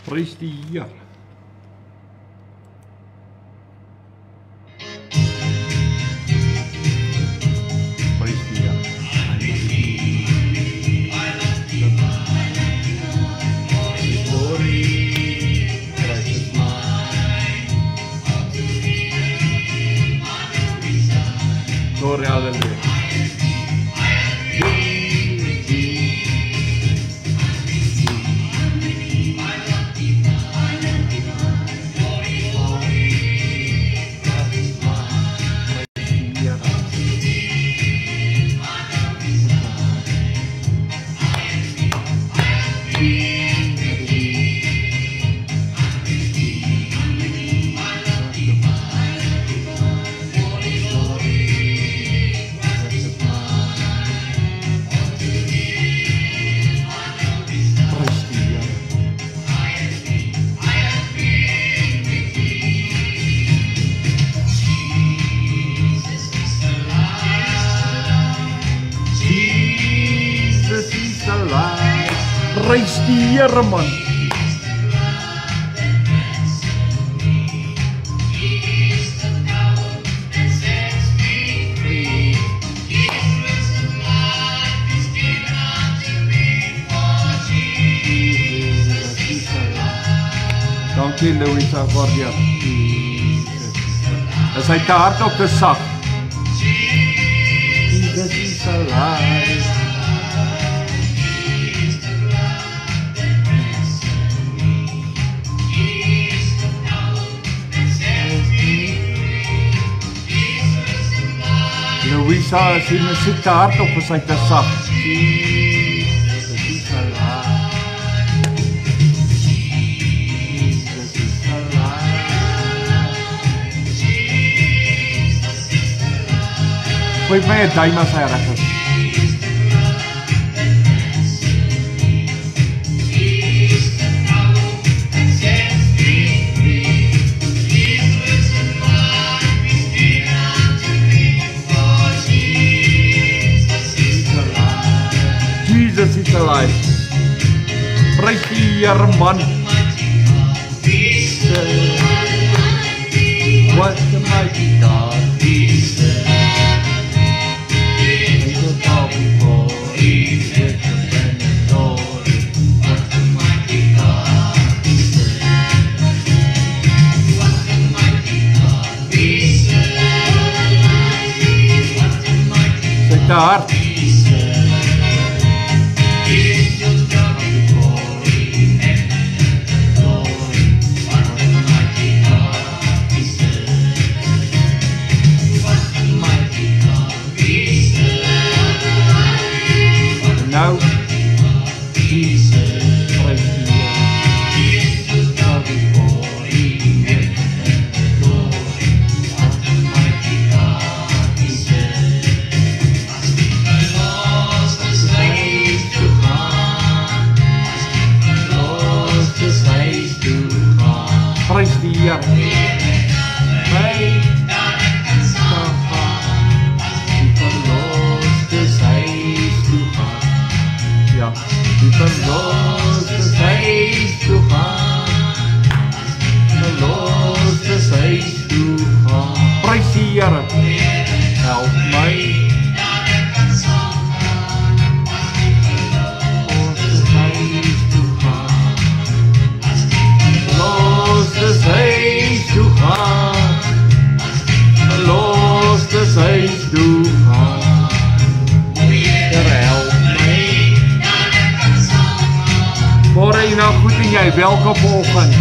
Prys die Here. Prys die Here. Glory, hallelujah. Prys die Here, man. Dankie Louisa vir jou. Is hy te hard of te sag? Jesus is alive. Louisa, is die musiek te hard of is hy te sag? Jesus is alive. Jesus is alive. Gooi my 'n duim as hy reg is. Jesus is alive. Prys die Here, man. What a mighty God we serve. Angels bow before Him with the brand new glory. What a mighty God we serve. What a mighty God we serve. What a mighty God we serve. Now, Jesus, praise the Lord. Now before Him, glory, what a mighty God we serve. Lost the slaves to come, lost the slaves to come. Praise the Lord. The Lord the saints to come, the Lord the saints to come. Prys die Here, help my. Lord the saints to come, Lord the saints to come, the Lord the saints to come. Môre en nou goed en jy, welkom vanoggend.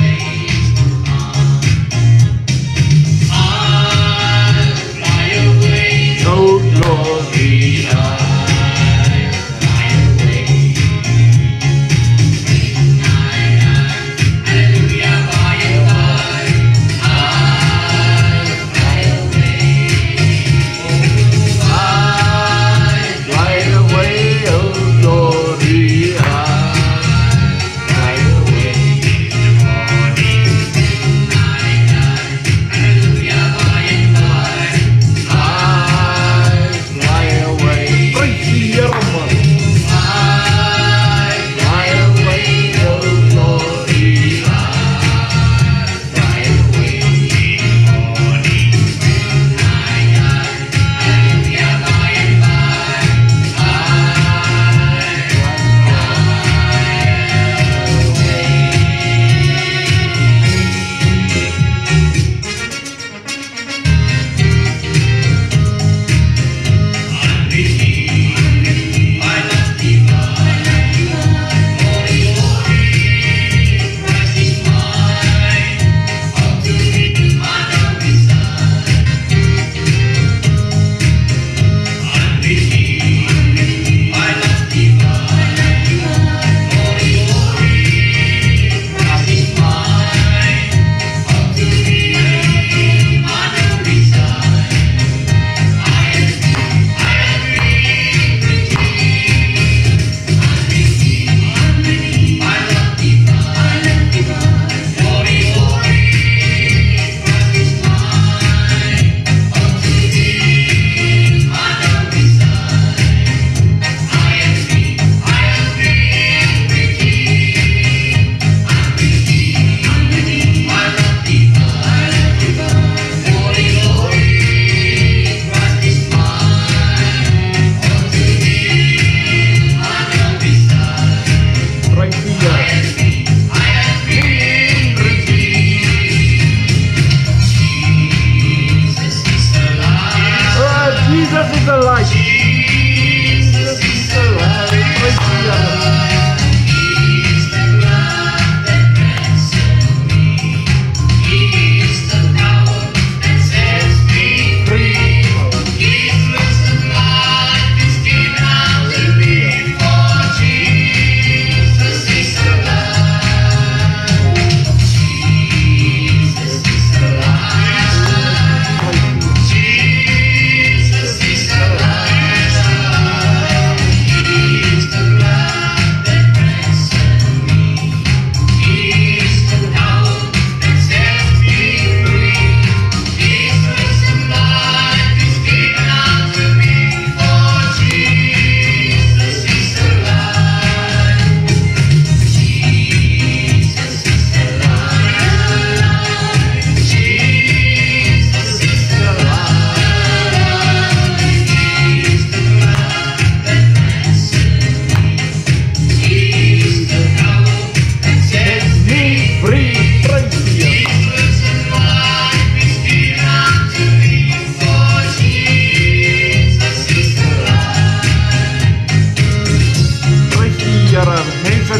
No glory, fly away.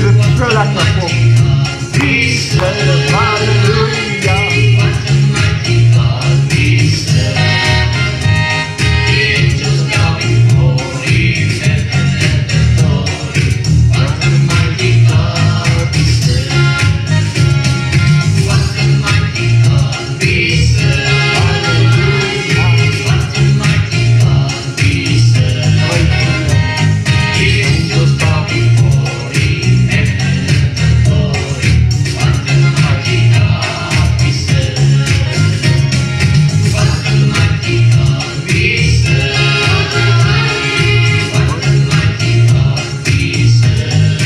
vind dit so lekker kom. We serve, halleluja. What a mighty God we serve. The angels bow before Him, heaven and adore Him. What a mighty God we serve. What a mighty God we serve. What a mighty God we serve. The angels bow before Him, heaven and adore Him. What a mighty God we serve. What a mighty God we serve. What a mighty God we serve.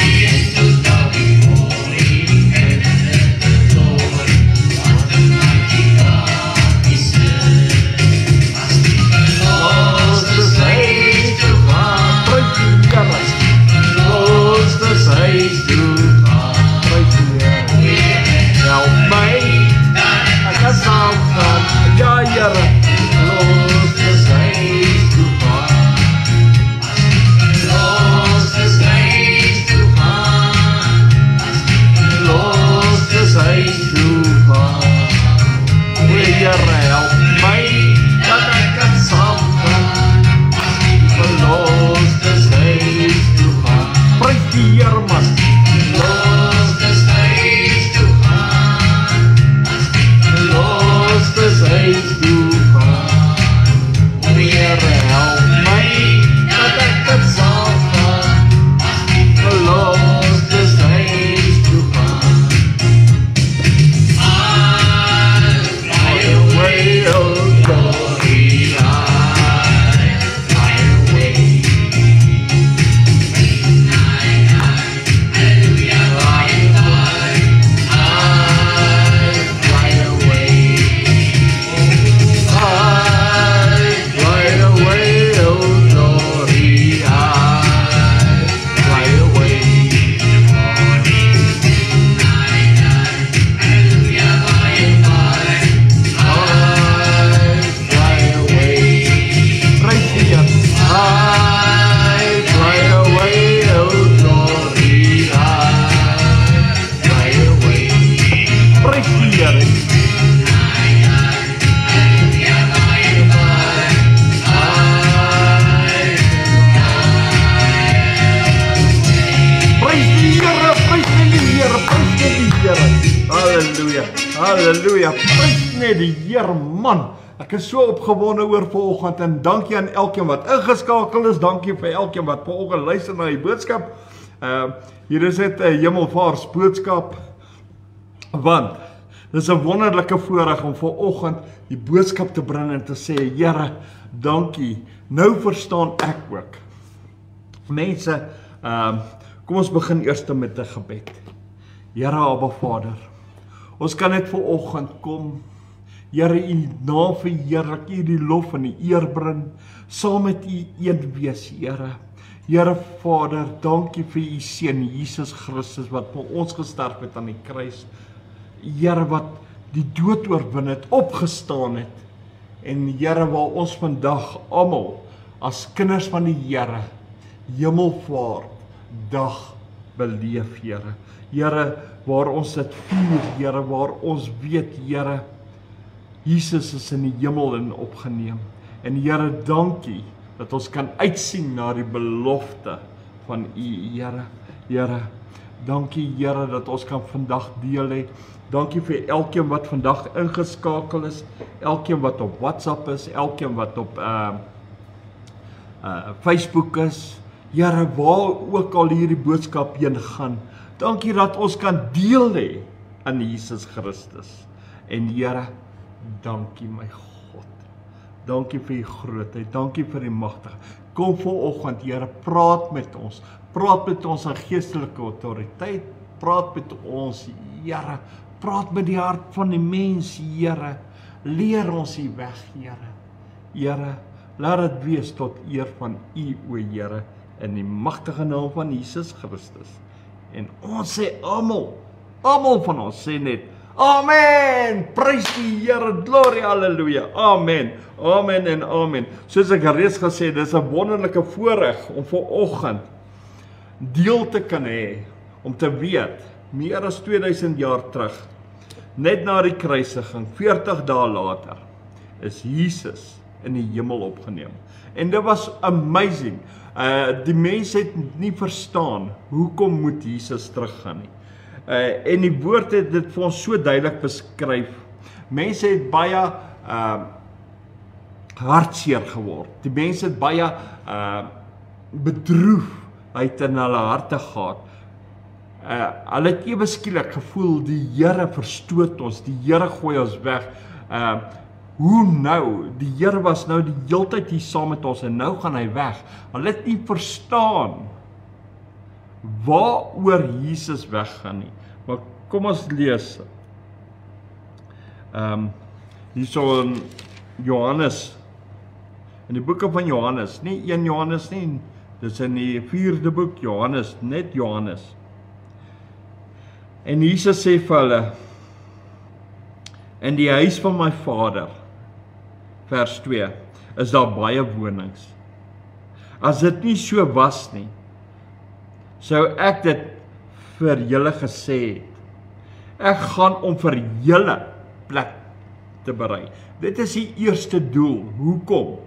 The angels bow before Him, heaven and adore Him. What a mighty God we serve. Asking the Lord to save to God. Praise the saints to God. Praise the Here. Help me. I got something. Ja, Here. Close the saints to God. Lost the saints to God. Close the saints to God. Here, help me. That I got something. Close the saints to God. Praise the Here, man. Lost the saints to God. Lost the saints to God. Here, help me. That I got something. Lost the saints to God. I'll fly Way away, oh God. glory, I'll fly away. Hallelujah, by and by, I'll fly away. I fly away, oh glory, I fly away. Hallelujah, by and by, I fly away. Praise the Lord. I fly away, oh glory, I fly away. Praise the Lord. hallelujah, by and by, Praise the Here, praise the Here, praise the Here. Halleluja, halleluja, praise net die Here, man. Ek is so opgewonde oor vanoggend en dankie aan elkeen wat ingeskakel is. Dankie vir elkeen wat vanoggend luister na die boodskap. Hier is dit 'n hemelvaars boodskap. Want dis 'n wonderlike voorreg om vanoggend die boodskap te bring en te sê, Here, dankie. Nou verstaan ek ook. Mense, kom ons begin eers met 'n gebed. Here Abba Vader, ons kan net vanoggend kom. Here, U naam verheerlik, U die lof en die eer bring, saam met U een wees, Here. Here Vader, dankie vir U seun Jesus Christus wat vir ons gesterf het aan die kruis. Here, wat die dood oorwin het, opgestaan het. En Here, waar ons vandag almal as kinders van die Here hemelvaart dag beleef, Here. Here, waar ons dit vier, Here, waar ons weet, Here, Jesus is in die hemel en opgeneem. En Here, dankie dat ons kan uitsien na die belofte van U, Here. Here, dankie Here dat ons kan vandag deel hê. Dankie vir elkeen wat vandag ingeskakel is, elkeen wat op WhatsApp is, elkeen wat op Facebook is. Here, waar ook al hierdie boodskap heen gaan, dankie dat ons kan deel hê aan Jesus Christus. En Here, dankie my God. Dankie vir U grootheid, dankie vir U magtig. Kom vanoggend, Here, praat met ons in geestelike autoriteit, praat met ons, Here, praat met die hart van die mens, Here, leer ons U weg, Here. Here, laat dit wees tot eer van U, o Here, in die magtige naam van Jesus Christus. En ons sê almal van ons sê net, Amen, prys die Here, glorie, halleluja, amen, amen en amen. Soos ek reeds gesê, dis 'n wonderlike voorreg om vanoggend deel te kan hê, om te weet, meer as 2000 jaar terug, net na die kruisiging, 40 dae later, is Jesus in die hemel opgeneem. En dit was amazing. Die mense het nie verstaan, hoekom moet Jesus teruggaan nie. En die woord het dit vir ons so duidelik beskryf. Mense het baie hartseer geword. Die mense het baie bedroefheid in hulle harte gehad. Hulle het ewe skielik gevoel, die Here verstoot ons, die Here gooi ons weg. Hoe nou? Die Here was nou die heeltyd hier saam met ons en nou gaan hy weg. Hulle het nie verstaan waaroor Jesus weggaan nie. Maar kom ons lees. Hierso in Johannes, in die boeke van Johannes, nie 1 Johannes nie, dis in die 4de boek Johannes, net Johannes. En Jesus sê vir hulle, in die huis van my Vader, vers 2, is daar baie wonings. As dit nie so was nie, sou ek dit vir julle gesê het. Ek gaan om vir julle plek te berei. Dit is die eerste doel. Hoekom?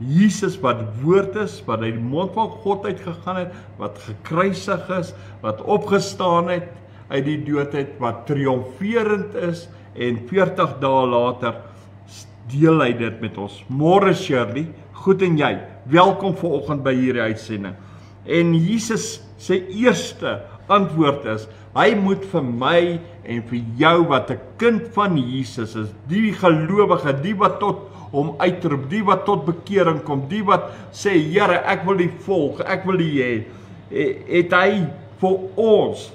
Jesus wat woord is, wat uit die mond van God uitgegaan het, wat gekruisig is, wat opgestaan het uit die dood het, wat triomferend is, en 40 dae later deel hy dit met ons. Môre Shirley, goed en jy, welkom vanoggend by hierdie uitsending. En Jesus sy eerste antwoord is, hy moet vir my en vir jou wat 'n kind van Jesus is, die gelowige, die wat tot hom uitroep, die wat tot bekering kom, die wat sê, Here, ek wil U volg, ek wil U hê, het hy vir ons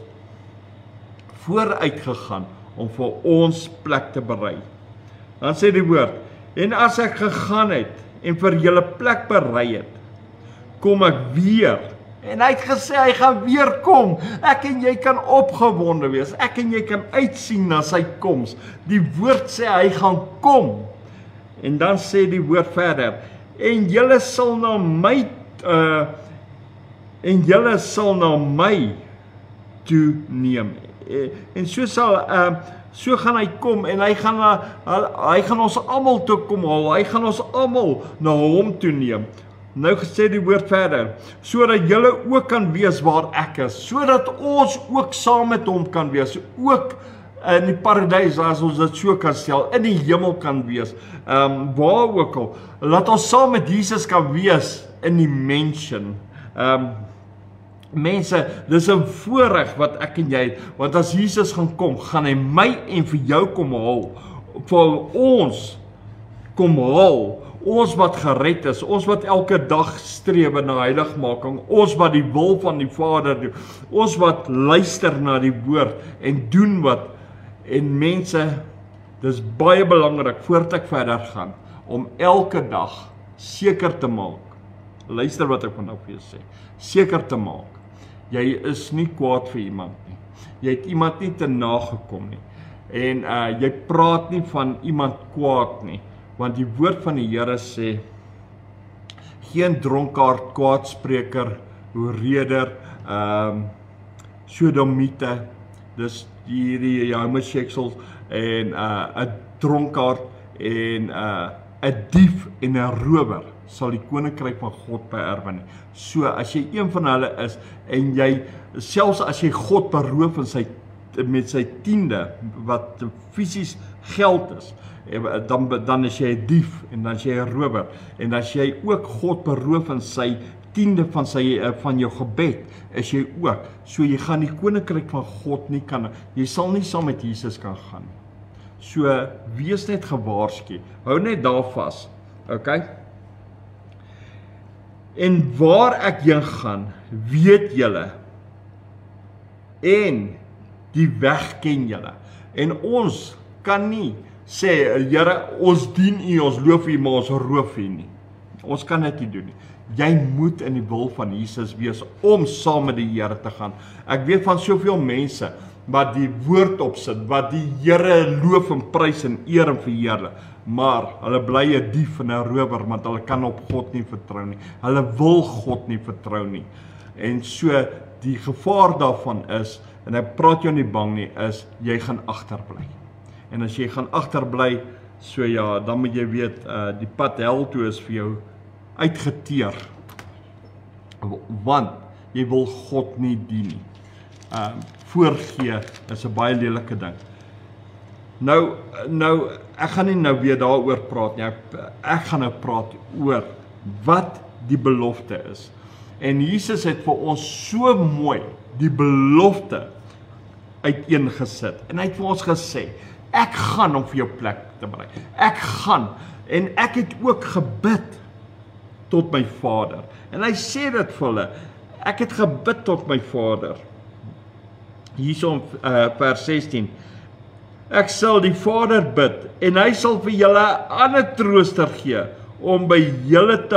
vooruit gegaan om vir ons plek te berei. Dan sê die woord, en as ek gegaan het en vir julle plek berei het, kom ek weer. En hy het gesê, hy gaan weer kom. Ek en jy kan opgewonde wees. Ek en jy kan uitsien na sy koms. Die woord sê, hy gaan kom. En dan sê die woord verder, en julle sal na my toe neem. En so gaan hy kom en hy gaan ons almal toe kom haal. Hy gaan ons almal na hom toe neem. Nou gesê die woord verder, sodat julle ook kan wees waar ek is, sodat ons ook saam met hom kan wees, ook in die paradys, as ons dit so kan stel, in die hemel kan wees, waar ook al, laat ons saam met Jesus kan wees in die mansion. Mense, dis 'n voorreg wat ek en jy het, want as Jesus gaan kom, gaan hy my en vir jou kom haal, vir ons kom haal, ons wat gered is, ons wat elke dag streef na heiligmaking, ons wat die wil van die Vader doen, ons wat luister na die woord en doen wat, en mense, dis baie belangrik, voordat ek verder gaan, om elke dag seker te maak, luister wat ek vanaf vir jou sê, seker te maak, jy is nie kwaad vir iemand nie, jy het iemand nie te nagekom nie, en jy praat nie van iemand kwaad nie, want die woord van die Here sê, geen dronkaard, kwaadspreker, oorreder, sodomiete, dis hierdie homoseksuals, en 'n dronkaard, en 'n dief en 'n rower, sal die koninkryk van God beerwe nie. So, as jy een van hulle is, en jy, selfs as jy God beroof met sy tiende, wat fisies geld is, dan is jy 'n dief, en dan is jy 'n rower, en as jy ook God beroof in sy tiende van jou gebed, is jy ook, so jy gaan die koninkryk van God nie kan, jy sal nie saam met Jesus kan gaan. So, wees net gewaarsku, hou net daar vas, okay? En waar ek heen gaan, weet julle, en die weg ken julle, en ons kan nie sê, Here, ons dien U, ons loof U, maar ons roof U nie. Ons kan dit nie doen nie. Jy moet in die wil van Jesus wees, om saam met die Here te gaan. Ek weet van soveel mense, wat die woord opsit, wat die Here loof en prys en eer en verheerlik, maar hulle bly 'n dief en 'n rower, want hulle kan op God nie vertrou nie. Hulle wil God nie vertrou nie. En so, die gevaar daarvan is, en ek praat jou nie bang nie, is jy gaan agterbly. En as jy gaan agterbly, so ja, dan moet jy weet, die pad hel toe is vir jou uitgeteer. Want jy wil God nie dien nie. Voorgee is 'n baie lelike ding. Nou, ek gaan nie nou weer daaroor praat nie. Ek gaan nou praat oor wat die belofte is. En Jesus het vir ons so mooi die belofte uiteengesit. En hy het vir ons gesê, ek gaan om vir jou plek te berei. Ek gaan. En ek het ook gebid tot my Vader. En hy sê dit vir hulle, ek het gebid tot my Vader. Hierso vers 16. Ek sal die Vader bid en hy sal vir julle 'n ander trooster gee om by julle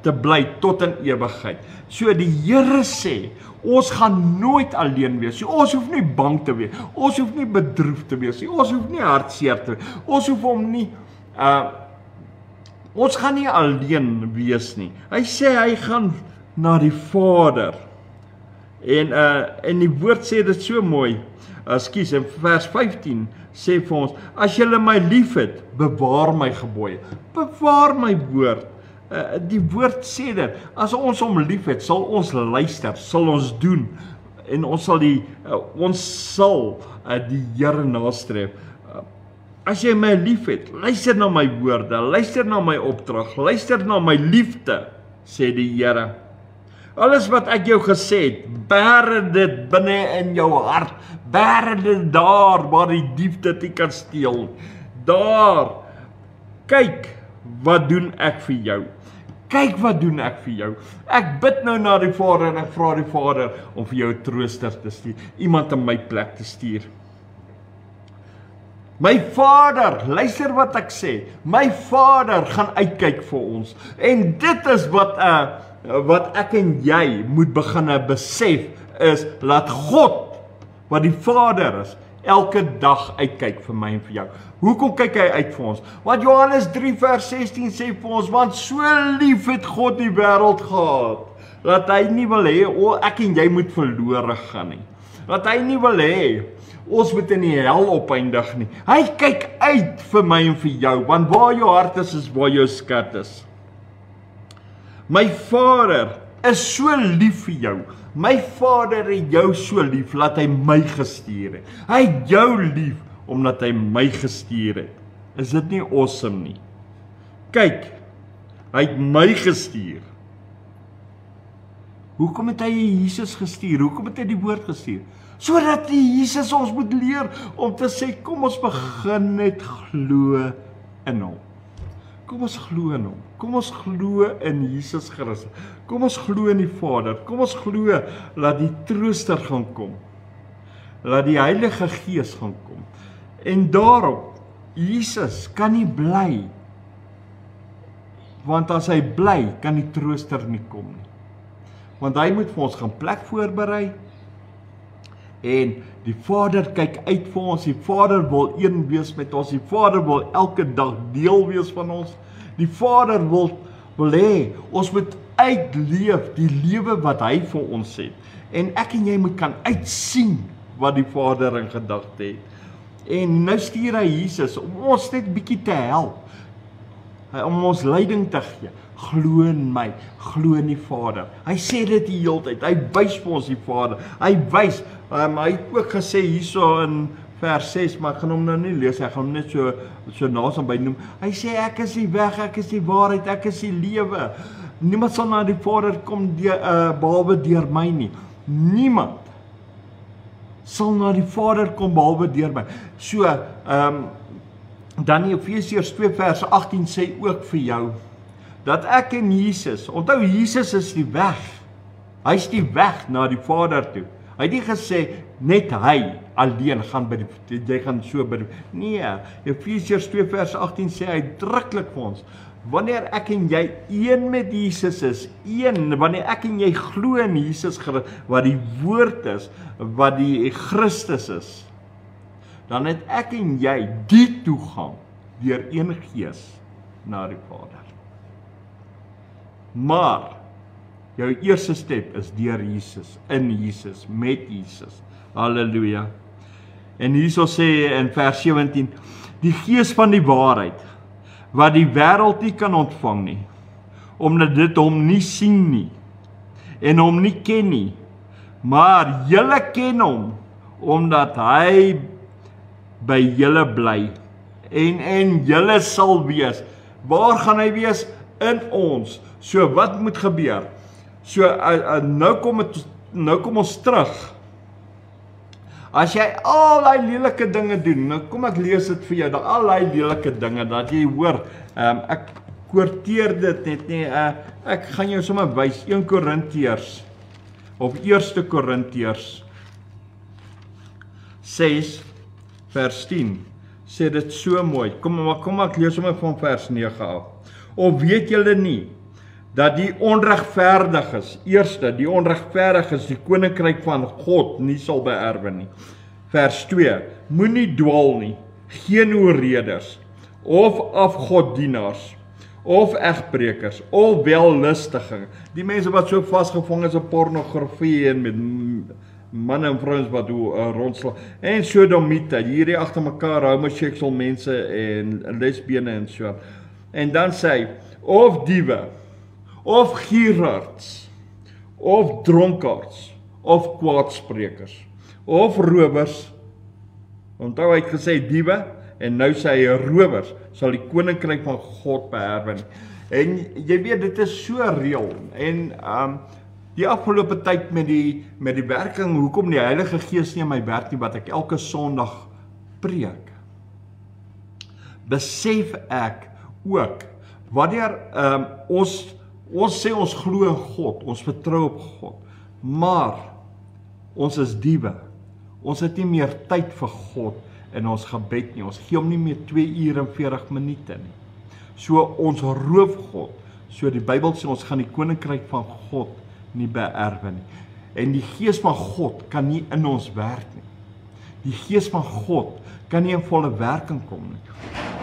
te bly tot in ewigheid. So die Here sê, ons gaan nooit alleen wees. So, ons hoef nie bang te wees. Ons hoef nie bedroef te wees nie. Ons hoef nie hartseer te wees. Ons hoef hom nie ons gaan nie alleen wees nie. Hy sê hy gaan na die Vader. En die woord sê dit so mooi. In vers 15 sê vir ons, as julle my liefhet, bewaar my gebooie. Bewaar my woord. Die woord sê dit, as ons hom liefhet, sal ons luister, sal ons doen. En ons sal die Here nastreef. As jy my liefhet, luister na my woorde, luister na my opdrag, luister na my liefde, sê die Here. Alles wat ek jou gesê het, bære dit binne in jou hart, bære dit daar waar die dief dit nie kan steel. Daar, kyk, wat doen ek vir jou? Kyk wat doen ek vir jou. Ek bid nou na die Vader en ek vra die Vader om vir jou 'n trooster te stuur, iemand in my plek te stuur. My Vader, luister wat ek sê, my Vader gaan uitkyk vir ons. En dit is wat ek en jy moet begin besef, is laat God, wat die Vader is, elke dag uitkyk vir my en vir jou. Hoekom kyk hy uit vir ons? Want Johannes 3 vers 16 sê vir ons, want so lief het God die wêreld gehad, dat hy nie wil hê, ek en jy moet verlore gaan nie. Dat hy nie wil hê, ons moet in die hel opeindig nie. Hy kyk uit vir my en vir jou, want waar jou hart is waar jou skat is. My Vader is so lief vir jou. My Vader het jou so lief, laat hy my gestuur het. Hy het jou lief, omdat hy my gestuur het. Is dit nie awesome nie? Kyk, hy het my gestuur. Hoekom het hy Jesus gestuur? Hoekom het hy die woord gestuur? Sodat die Jesus ons moet leer om te sê, kom ons begin net glo in hom. Kom ons glo in hom. Kom ons glo in Jesus Christus. Kom ons glo in die Vader. Kom ons glo dat die trooster gaan kom. Dat die Heilige Gees gaan kom. En daarop, Jesus kan nie bly. Want as hy bly, kan die trooster nie kom nie. Want hy moet vir ons gaan plek voorberei. En die Vader kyk uit vir ons. Die Vader wil een wees met ons. Die Vader wil elke dag deel wees van ons. Die Vader wil hê, ons moet uitleef die lewe wat hy vir ons het. En ek en jy moet kan uitsien wat die Vader in gedagte het. En nou stuur hy Jesus om ons net bietjie te help. Om ons leiding te gee. Glo in my, glo in die Vader. Hy sê dit die hele tyd. Hy wys vir ons die Vader. Hy wys, hy het ook gesê hierso in vers 6, maar ek gaan hom nou nie lees, ek gaan hom net so naasam by noem. Hy sê, ek is die weg, ek is die waarheid, ek is die lewe. Niemand sal na die Vader kom behalwe deur my nie. Niemand sal na die Vader kom behalwe deur my. So, dan in Efesiërs 2 vers 18 sê ook vir jou, dat ek en Jesus, onthou Jesus is die weg. Hy is die weg na die Vader toe. Hy het nie gesê, net hy alleen gaan jy gaan so by die, nee, Efesiërs 2 vers 18 sê hy uitdruklik vir ons, wanneer ek en jy een met Jesus is, wanneer ek en jy glo in Jesus Christus, wat die woord is, wat die Christus is, dan het ek en jy die toegang deur een Gees na die Vader. Maar Jou eerste stap is deur Jesus, in Jesus, met Jesus. Halleluja. En hierso sê in vers 17, die Gees van die waarheid, wat die wêreld nie kan ontvang nie, omdat dit hom nie sien nie, en hom nie ken nie, maar julle ken hom, omdat hy by julle bly, en julle sal wees. Waar gaan hy wees? In ons. So wat moet gebeur? So nou kom ons terug. As jy al die lelike dinge doen, nou kom ek lees dit vir jou, al die lelike dinge, dat jy hoor, ek kwoorteer dit net nie, ek gaan jou sommer wys, 1 Korintiërs, of 1 Korintiërs 6, vers 10, sê dit so mooi, kom ek lees sommer van vers 9 af. Of weet julle nie, dat die onregverdiges, die onregverdiges die koninkryk van God nie sal beerwe nie. Vers 2, moenie dwaal nie, geen oorreders, of afgoddienaars, of egbrekers, of wellustige, die mense wat so vasgevang is in pornografie en met manne en vrouens wat rondslaan, en sodomiete, hierdie agter mekaar homoseksueel mense en lesbiene en so. En dan sê hy, of diewe, of gieraards, of dronkaards, of kwaadsprekers, of rowers, onthou hy het gesê diewe, en nou sê hy rowers, sal die koninkryk van God beerwe nie. En jy weet, dit is so reël, en die afgelope tyd met die werking, hoekom die Heilige Gees nie in my werk nie, wat ek elke Sondag preek, besef ek ook, wanneer ons sê ons glo in God, ons vertrou op God, maar ons is diewe, ons het nie meer tyd vir God in ons gebed nie, ons gee hom nie meer 2 uur en 40 minute nie. So ons roof God, so die Bybel sê ons gaan die koninkryk van God nie beerwe nie. En die Gees van God kan nie in ons werk nie. Die Gees van God kan nie in volle werking kom nie.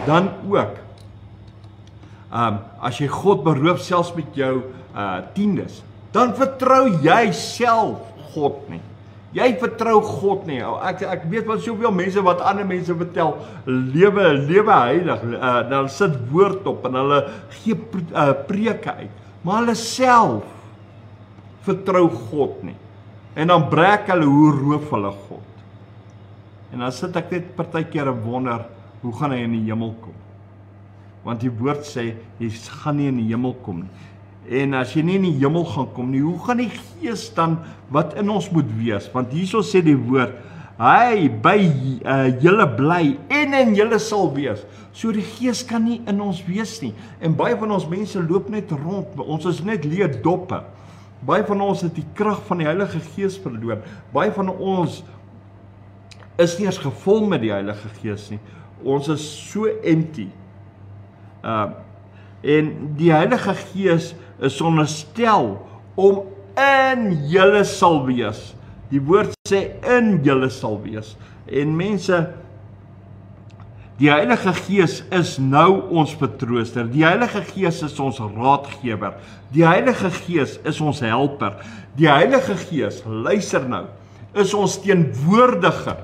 Dan ook, as jy God beroof selfs met jou tiendes, dan vertrou jy self God nie. Jy vertrou God nie. Ek weet wat soveel mense wat ander mense vertel, lewe heilig, hulle sit woord op en hulle gee preke uit, maar hulle self vertrou God nie. En dan breek hulle, hoe roof hulle God. En dan sit ek net partykeer en wonder, hoe gaan hy in die hemel kom? Want die woord sê, jy gaan nie in die hemel kom nie. En as jy nie in die hemel gaan kom nie, hoe gaan die Gees dan wat in ons moet wees? Want hierso sê die woord, hy by julle bly en in julle sal wees. So die Gees kan nie in ons wees nie. En baie van ons mense loop net rond, ons is net leë doppe. Baie van ons het die krag van die Heilige Gees verloor. Baie van ons is nie eens gevul met die Heilige Gees nie. Ons is so empty. En die Heilige Gees is onderstel om in julle sal wees. Die woord sê in julle sal wees. En mense, die Heilige Gees is nou ons vertrooster. Die Heilige Gees is ons raadgewer. Die Heilige Gees is ons helper. Die Heilige Gees, luister nou, is ons teenwoordiger.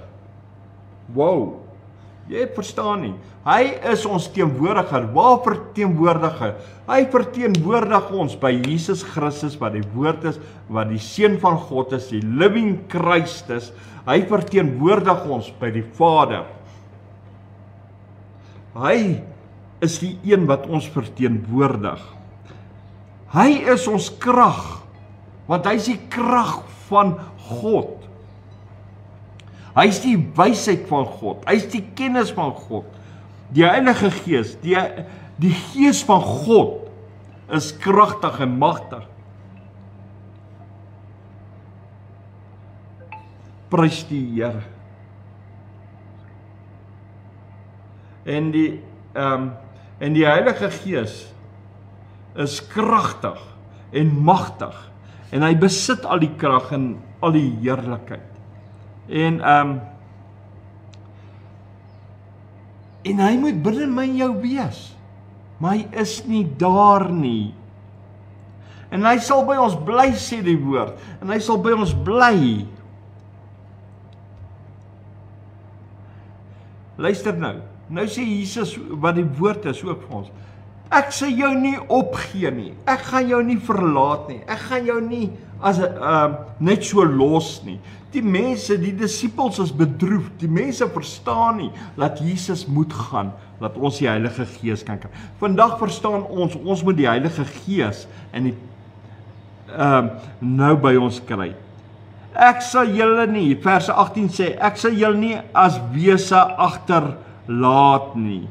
Wow, jy verstaan nie. Hy is ons teenwoordiger. Waar verteenwoordig hy? Hy verteenwoordig ons by Jesus Christus, wat die woord is, wat die Seun van God is, die living Christ is. Hy verteenwoordig ons by die Vader. Hy is die een wat ons verteenwoordig. Hy is ons krag, want hy is die krag van God. Hy is die wysheid van God, hy is die kennis van God. Die Heilige Gees, die Gees van God is kragtig en magtig. Prys die Here. En die Heilige Gees is kragtig en magtig. En hy besit al die krag en al die heerlikheid. En hy moet binne my en jou wees. Maar hy is nie daar nie. En hy sal by ons bly, sê die woord. En hy sal by ons bly. Luister nou. Nou sê Jesus wat die woord is ook vir ons. Ek sal jou nie opgee nie. Ek gaan jou nie verlaat nie. Ek gaan jou nie as net so los nie. Die mense, die disippels is bedroef. Die mense verstaan nie dat Jesus moet gaan, dat ons die Heilige Gees kan kry. Vandag verstaan ons moet die Heilige Gees en die nou by ons kry. Ek sal julle nie, vers 18 sê, ek sal julle nie as wese agterlaat nie.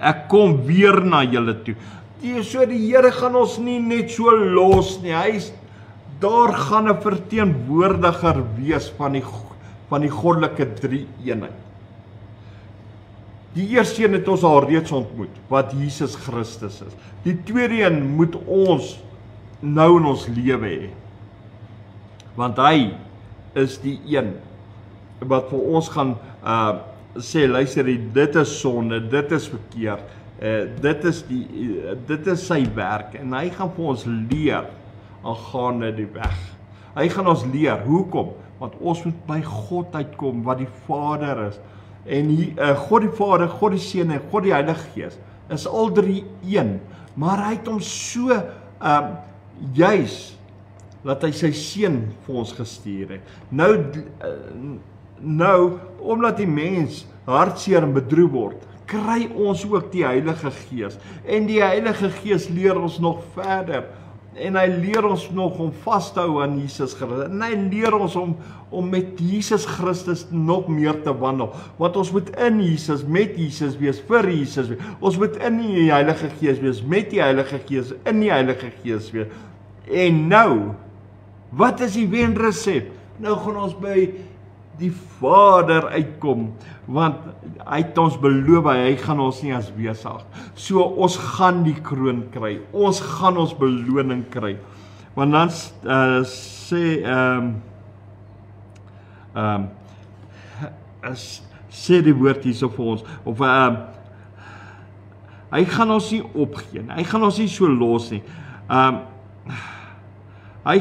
Ek kom weer na julle toe. So die Here gaan ons nie net so los nie. Daar gaan 'n verteenwoordiger wees van die goddelike drie-eenheid. Die eerste een het ons al reeds ontmoet, wat Jesus Christus is. Die tweede een moet ons nou in ons lewe hê. Want hy is die een wat vir ons gaan sê, luister, dit is sonde, dit is verkeerd, dit is sy werk, en hy gaan vir ons leer aangaande die weg. Hy gaan ons leer, hoekom? Want ons moet by God uitkom, wat die Vader is, en God die Vader, God die Seun en God die Heilige Gees, is al drie een, maar hy het hom so, juis, dat hy sy Seun vir ons gestuur het. Nou, omdat die mens hartseer en bedroef word, kry ons ook die Heilige Gees. En die Heilige Gees leer ons nog verder. En hy leer ons nog om vas te hou aan Jesus Christus. En hy leer ons om met Jesus Christus nog meer te wandel. Want ons moet in Jesus, met Jesus wees, vir Jesus wees. Ons moet in die Heilige Gees wees, met die Heilige Gees, in die Heilige Gees wees. En nou, wat is die wenresep? Nou gaan ons by die Vader uitkom, want hy het ons beloof, hy gaan ons nie as wesig. So ons gaan die kroon kry, ons gaan ons beloning kry. Want dan sê die woord hierso vir ons, of hy gaan ons nie opgee, hy gaan ons nie so los nie. Hy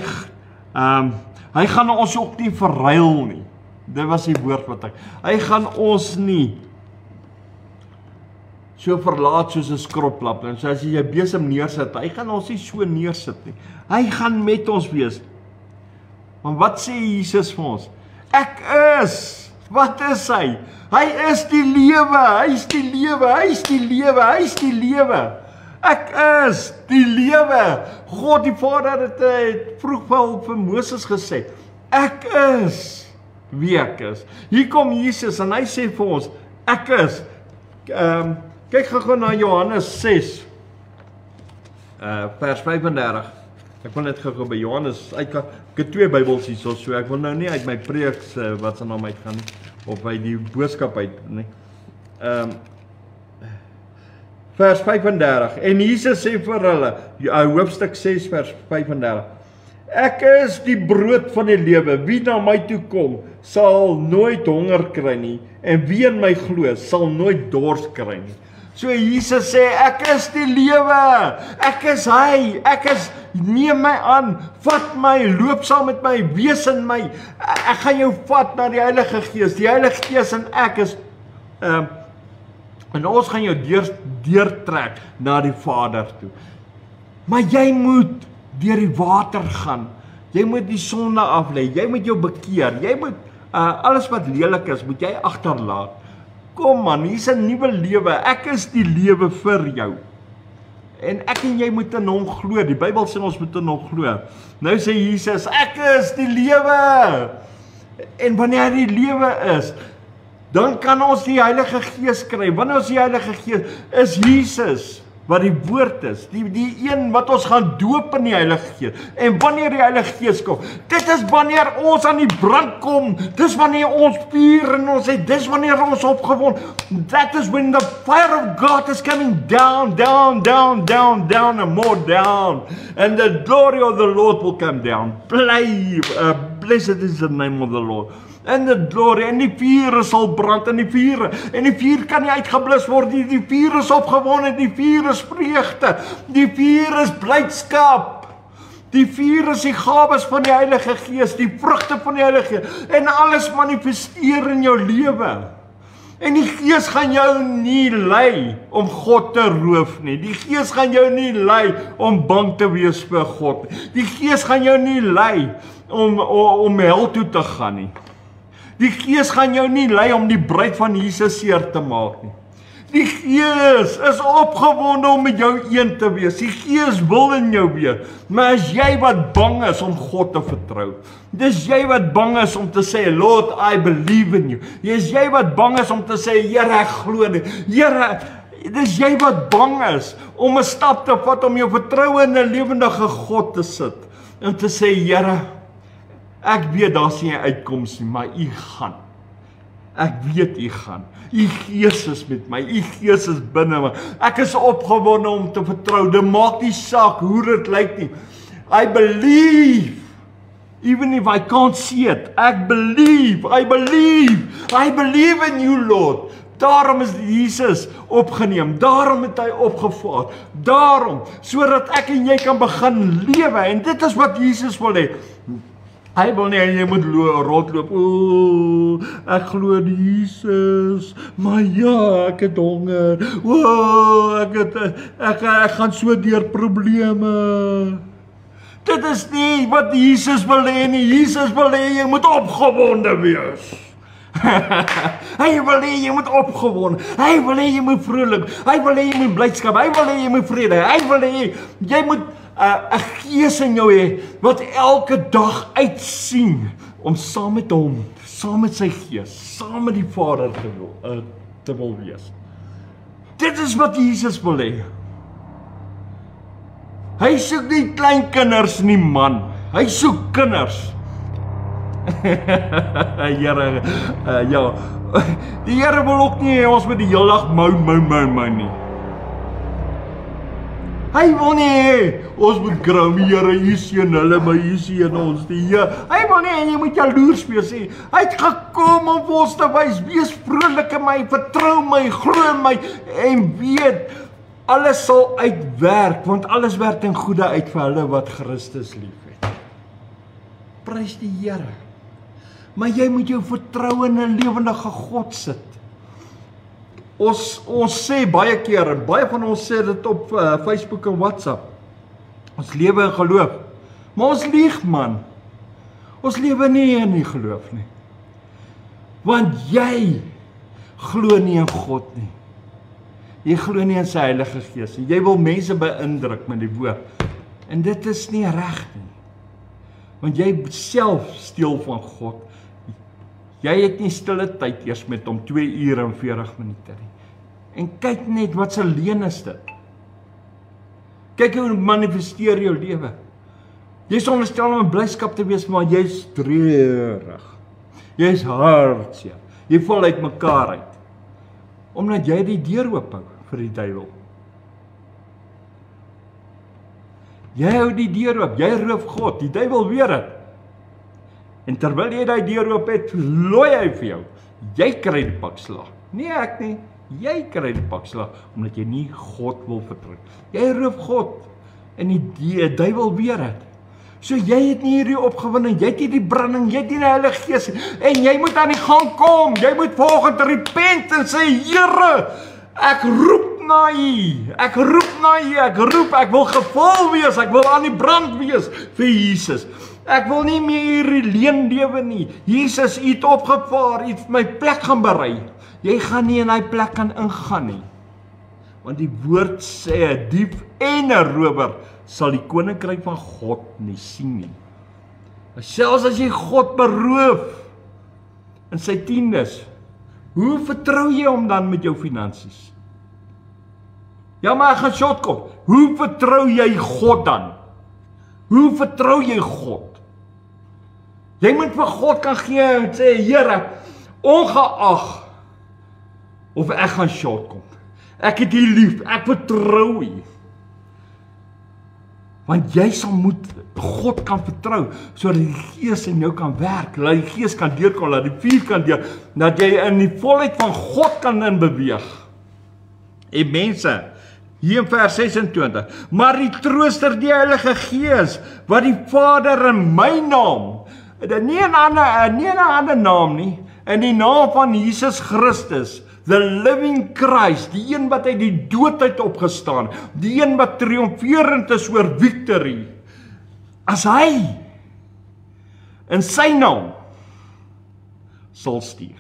gaan ons ook nie verruil nie. Dit was die woord wat hy gaan ons nie so verlaat soos 'n skroplap. En so as jy besem neersit, hy gaan ons nie so neersit nie. Hy gaan met ons wees. Maar wat sê Jesus vir ons? Ek is. Wat is hy? Hy is die lewe. Hy is die lewe. Hy is die lewe. Hy is die lewe. Ek is die lewe. God die Vader het vroeg vir Moses gesê, ek is wie ek is. Hier kom Jesus en hy sê vir ons, ek is. Kyk gou na Johannes 6, vers 35. Ek wil net gou by Johannes, ek het twee Bybels hier, so ek wil nou nie uit my preeks wat se naam uitgaan nie, of uit die boodskap uit nie. Vers 35, en Jesus sê vir hulle, hoofstuk 6 vers 35, ek is die brood van die lewe, wie na my toe kom, sal nooit honger kry nie, en wie in my glo, sal nooit dors kry nie. So Jesus sê, ek is die lewe, ek is hy, neem my aan, vat my, loop saam met my, wees in my, ek gaan jou vat na die Heilige Gees, die Heilige Gees en ek is, en ons gaan jou deurtrek na die Vader toe. Maar jy moet deur die water gaan, jy moet die sonde aflê, jy moet jou bekeer, jy moet, alles wat lelik is, moet jy agterlaat. Kom man, hier is 'n nuwe lewe, ek is die lewe vir jou. En ek en jy moet in hom glo, die Bybel sê ons moet in hom glo. Nou sê Jesus, ek is die lewe. En wanneer die lewe is, dan kan ons die Heilige Gees kry. Wanneer ons die Heilige Gees is Jesus, wat die woord is, die een wat ons gaan doop in die Heilige Gees. En wanneer die Heilige Gees kom, dit is wanneer ons aan die brand kom, dis wanneer ons vuur in ons het, dis wanneer ons opgewond, that is when the fire of God is coming down, down, down, down, down, and more down, and the glory of the Lord will come down. Bly blessed is the name of the Lord. And the glory, en die vuur sal brand, en die vuur kan nie uitgeblus word, die vuur is opgewonde, die vuur is vreugde, die vuur is blydskap, die vuur is die gawes van die Heilige Gees, die vrugte van die Heilige Gees, en alles manifesteer in jou lewe. En die Gees gaan jou nie lei om God te roof nie. Die Gees gaan jou nie lei om bang te wees vir God nie. Die Gees gaan jou nie lei om hel toe te gaan nie. Die Gees gaan jou nie lei om die bruid van Jesus seer te maak nie. Die Gees is opgewonde om met jou een te wees. Die Gees wil in jou wees. Maar as jy wat bang is om God te vertrou, dis jy wat bang is om te sê, Lord, I believe in you. Dis jy wat bang is om te sê, Here, ek glo nie. Here, dis jy wat bang is om 'n stap te vat om jou vertroue in 'n lewendige God te sit. En te sê, Here, ek weet daar's nie 'n uitkoms nie, maar U gaan. Ek weet U gaan. U Gees is met my. U Gees is binne my. Ek is opgewonde om te vertrou. Dit maak nie saak hoe dit lyk nie. I believe. Even if I can't see it. Ek believe. I believe in you, Lord. Daarom is Jesus opgeneem. Daarom het hy opgevaar. Daarom, sodat ek en jy kan begin lewe. En dit is wat Jesus wil hê. Hy wil nie, jy moet rondloop, ek glo in Jesus, maar ja, ek het honger, ek gaan so deur probleme. Dit is nie wat Jesus wil hê nie. Jesus wil hê, jy moet opgewonde wees. Hy wil hê, jy moet opgewonde, hy wil hê, jy moet vrolik, hy wil hê, jy moet blydskap, hy wil hê, jy moet vrede, hy wil hê, jy moet 'n gees in jou hê, wat elke dag uitsien, om saam met hom, saam met sy gees, saam met die Vader te wil wees. Dit is wat Jesus wil hê. Hy soek nie kleinkinders nie, man. Hy soek kinders. Here, ja, die Here wil ook nie hê ons met die hele dag mou nie. Hy wil nie hê, ons moet grou, Here, hier sien hulle, maar hier sien ons nie. Hy wil nie hê, jy moet jaloers wees nie. Hy het gekom om vir ons te wys, wees vrolik in my, vertrou my, glo in my, en weet, alles sal uitwerk, want alles werk ten goeie uit vir hulle wat Christus liefhet. Prys die Here. Maar jy moet jou vertrou in 'n lewendige God sit. Ons sê baie keer, en baie van ons sê dit op Facebook en WhatsApp, ons lewe in geloof, maar ons lieg, man. Ons lewe nie in die geloof nie, want jy glo nie in God nie, jy glo nie in sy Heilige Gees nie, jy wil mense beïndruk met die woord, en dit is nie reg nie, want jy self steel van God. Jy het nie stille tyd eers met hom 2 ure en 40 minute nie. En kyk net wat se leen is dit. Kyk hoe manifesteer jou lewe. Jy is onderstel om in blydskap te wees, maar jy's treurig. Jy's hartseer. Jy val uit mekaar uit. Omdat jy die deur oophou vir die duiwel. Jy hou die deur oop, jy roof God, die duiwel weet dit. En terwyl jy die deur oop het, looi hy vir jou. Jy kry die pakslag. Nie ek nie. Jy kry die pakslag, omdat jy nie God wil vertrou. Jy roof God, en die duiwel weet dit. So jy het nie hierdie opgewinding, jy het nie die branding, jy het nie die Heilige Gees, en jy moet aan die gang kom, jy moet volgens repent en sê, Here, ek roep na U, ek wil gevul wees, ek wil aan die brand wees vir Jesus. Ek wil nie meer hierdie leen lewe nie. Jesus, U het opgevaar, U het my plek gaan berei. Jy gaan nie in daai plek kan ingaan nie. Want die woord sê, 'n dief en 'n rower sal die koninkryk van God nie sien nie. Selfs as jy God beroof in sy tiendes, hoe vertrou jy hom dan met jou finansies? Ja, maar ek gaan short kom. Hoe vertrou jy God dan? Hoe vertrou jy God? Jy moet vir God kan gee en sê, Here, ongeag of ek gaan short kom. Ek het U lief, ek vertrou U. Want jy sal moet God kan vertrou, sodat die Gees in jou kan werk, laat die Gees kan deurkom, laat die vuur kan deur, dat jy in die volheid van God kan inbeweeg. En mense, hier in vers 26, maar die Trooster, die Heilige Gees, wat die Vader in my naam, nie 'n ander naam nie, in die naam van Jesus Christus, the living Christ, die een wat uit die dood uit opgestaan, die een wat triomferend is oor victory, as hy in sy naam sal stuur.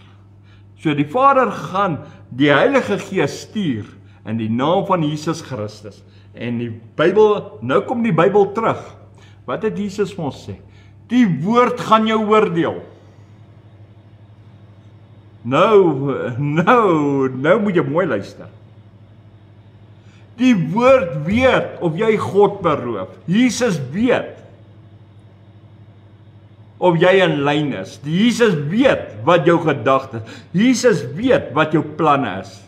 So die Vader gaan die Heilige Gees stuur in die naam van Jesus Christus. En die Bybel, nou kom die Bybel terug. Wat het Jesus vir ons sê? Die woord gaan jou oordeel. Nou moet jy mooi luister. Die woord weet of jy God beroof. Jesus weet of jy in lyn is. Jesus weet wat jou gedagtes is. Jesus weet wat jou planne is.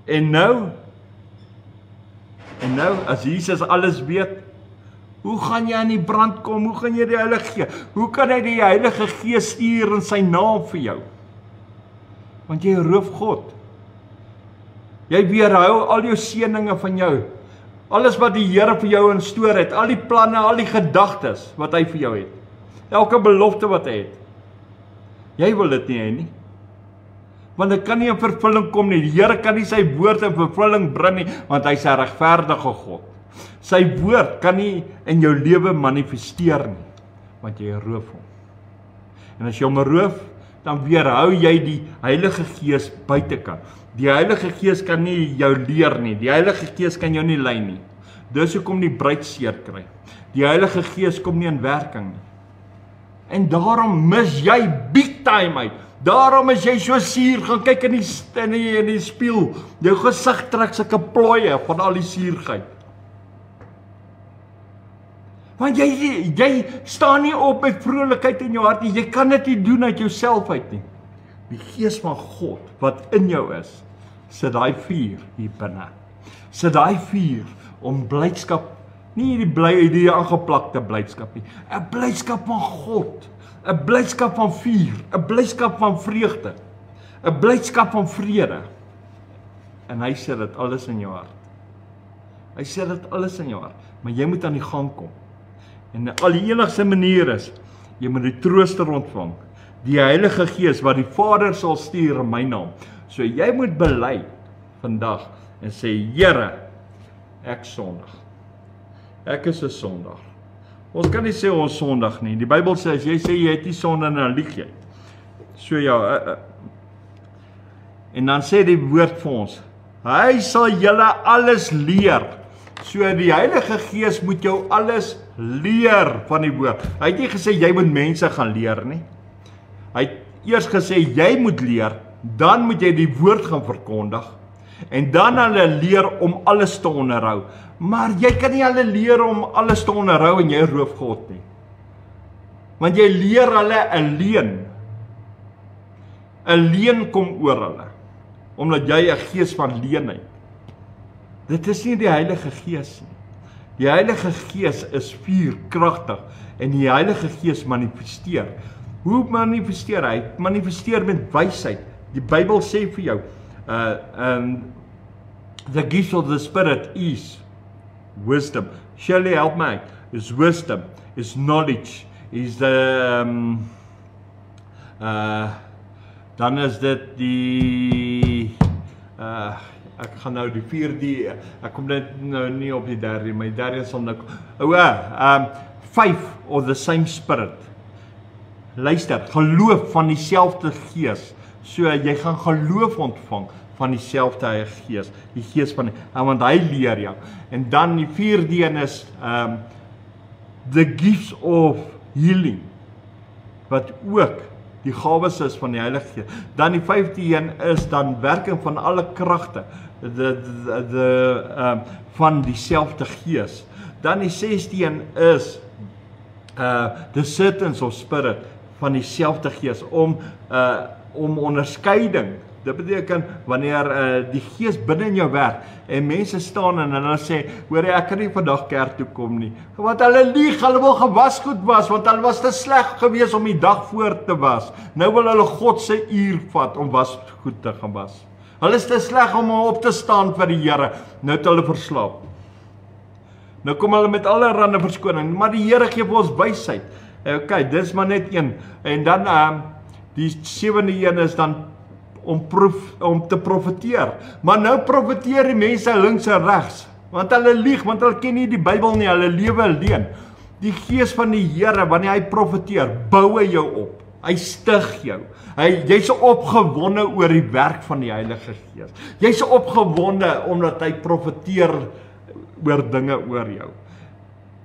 En nou, as Jesus alles weet, hoe gaan jy aan die brand kom? Hoe gaan jy die Heilige Gees? Hoe kan hy die Heilige Gees stuur in sy naam vir jou? Want jy roof God. Jy weerhou al jou seëninge van jou. Alles wat die Here vir jou instoor het, al die planne, al die gedagtes wat hy vir jou het. Elke belofte wat hy het. Jy wil dit nie hê nie. Want dit kan nie in vervulling kom nie. Die Here kan nie sy woord in vervulling bring nie, want hy's 'n regverdige God. Sy woord kan nie in jou lewe manifesteer nie, want jy roof hom. En as jy hom roof, dan weerhou jy die Heilige Gees buitekant. Die Heilige Gees kan nie jou leer nie. Die Heilige Gees kan jou nie lei nie. Dis hoekom die bruid seer kry. Die Heilige Gees kom nie in werking nie. En daarom mis jy big time uit. Daarom is jy so suur, gaan kyk in die spieël. Jou gesig trek sulke plooie van al die suurheid. Want jy staan nie op met vrolikheid in jou hart nie. Jy kan dit nie doen uit jouself uit nie. Die Gees van God wat in jou is, sit daai vuur hier binne. Sit daai vuur om blydskap, nie die aangeplakte blydskap nie, 'n blydskap van God, 'n blydskap van vuur, 'n blydskap van vreugde, 'n blydskap van vrede. En hy sit dit alles in jou hart. Hy sit dit alles in jou hart, maar jy moet aan die gang kom. En al die enigste manier is, jy moet die Trooster ontvang, die Heilige Gees wat die Vader sal stuur in my naam. So jy moet bely vandag en sê, Here, ek sondig. Ek is 'n sondag. Ons kan nie sê ons sondig nie. Die Bybel sê, as jy sê jy het nie sonde, dan lieg jy. So ja, en dan sê die woord vir ons, hy sal julle alles leer. So die Heilige Gees moet jou alles leer van die woord. Hy het nie gesê jy moet mense gaan leer nie. Hy het eers gesê jy moet leer, dan moet jy die woord gaan verkondig en dan hulle leer om alles te onderhou. Maar jy kan nie hulle leer om alles te onderhou en jy roof God nie. Want jy leer hulle 'n leuen. 'n Leuen kom oor hulle omdat jy 'n gees van leenheid. Dit is nie die Heilige Gees nie. Die Heilige Gees is vuurkragtig en die Heilige Gees manifesteer. Hoe manifesteer hy? Manifesteer met wysheid. Die Bybel sê vir jou, the gift of the Spirit is wisdom. Shirley, help me. Is wisdom, is knowledge, is the dan is dit die ek gaan nou die 4D, ek kom net nou nie op die 3, maar die 3 sal nou 5 of the same Spirit. Luister, geloof van dieselfde Gees. So jy gaan geloof ontvang van dieselfde Heilige Gees, die Gees van want hy leer jou. En dan die 4D is the gifts of healing, wat ook die gawes is van die Heilige Gees. Dan die 5de is dan werking van alle kragte van dieselfde Gees. Dan die 6de is the certainty of Spirit van dieselfde Gees om onderskeiding Dit beteken, wanneer die Gees binne in jou werk, en mense staan en hulle sê, hoor jy, ek kan nie vandag kerk toe kom nie, want hulle lieg, hulle wil gewasgoed was, want hulle was te sleg gewees om die dag voor te was. Nou wil hulle God se uur vat om wasgoed te gaan was. Hulle is te sleg om op te staan vir die Here, nou het hulle verslaap. Nou kom hulle met allerlei verskoning, maar die Here gee vir ons wysheid. Okay, dis maar net een. En dan die 7de een is dan om te profeteer. Maar nou profeteer die mense links en regs, want hulle lieg, want hulle ken nie die Bybel nie, hulle lewe alleen. Die Gees van die Here, wanneer hy profeteer, bou hy jou op. Hy stig jou. Jy's opgewonde oor die werk van die Heilige Gees. Jy's opgewonde omdat hy profeteer oor dinge oor jou.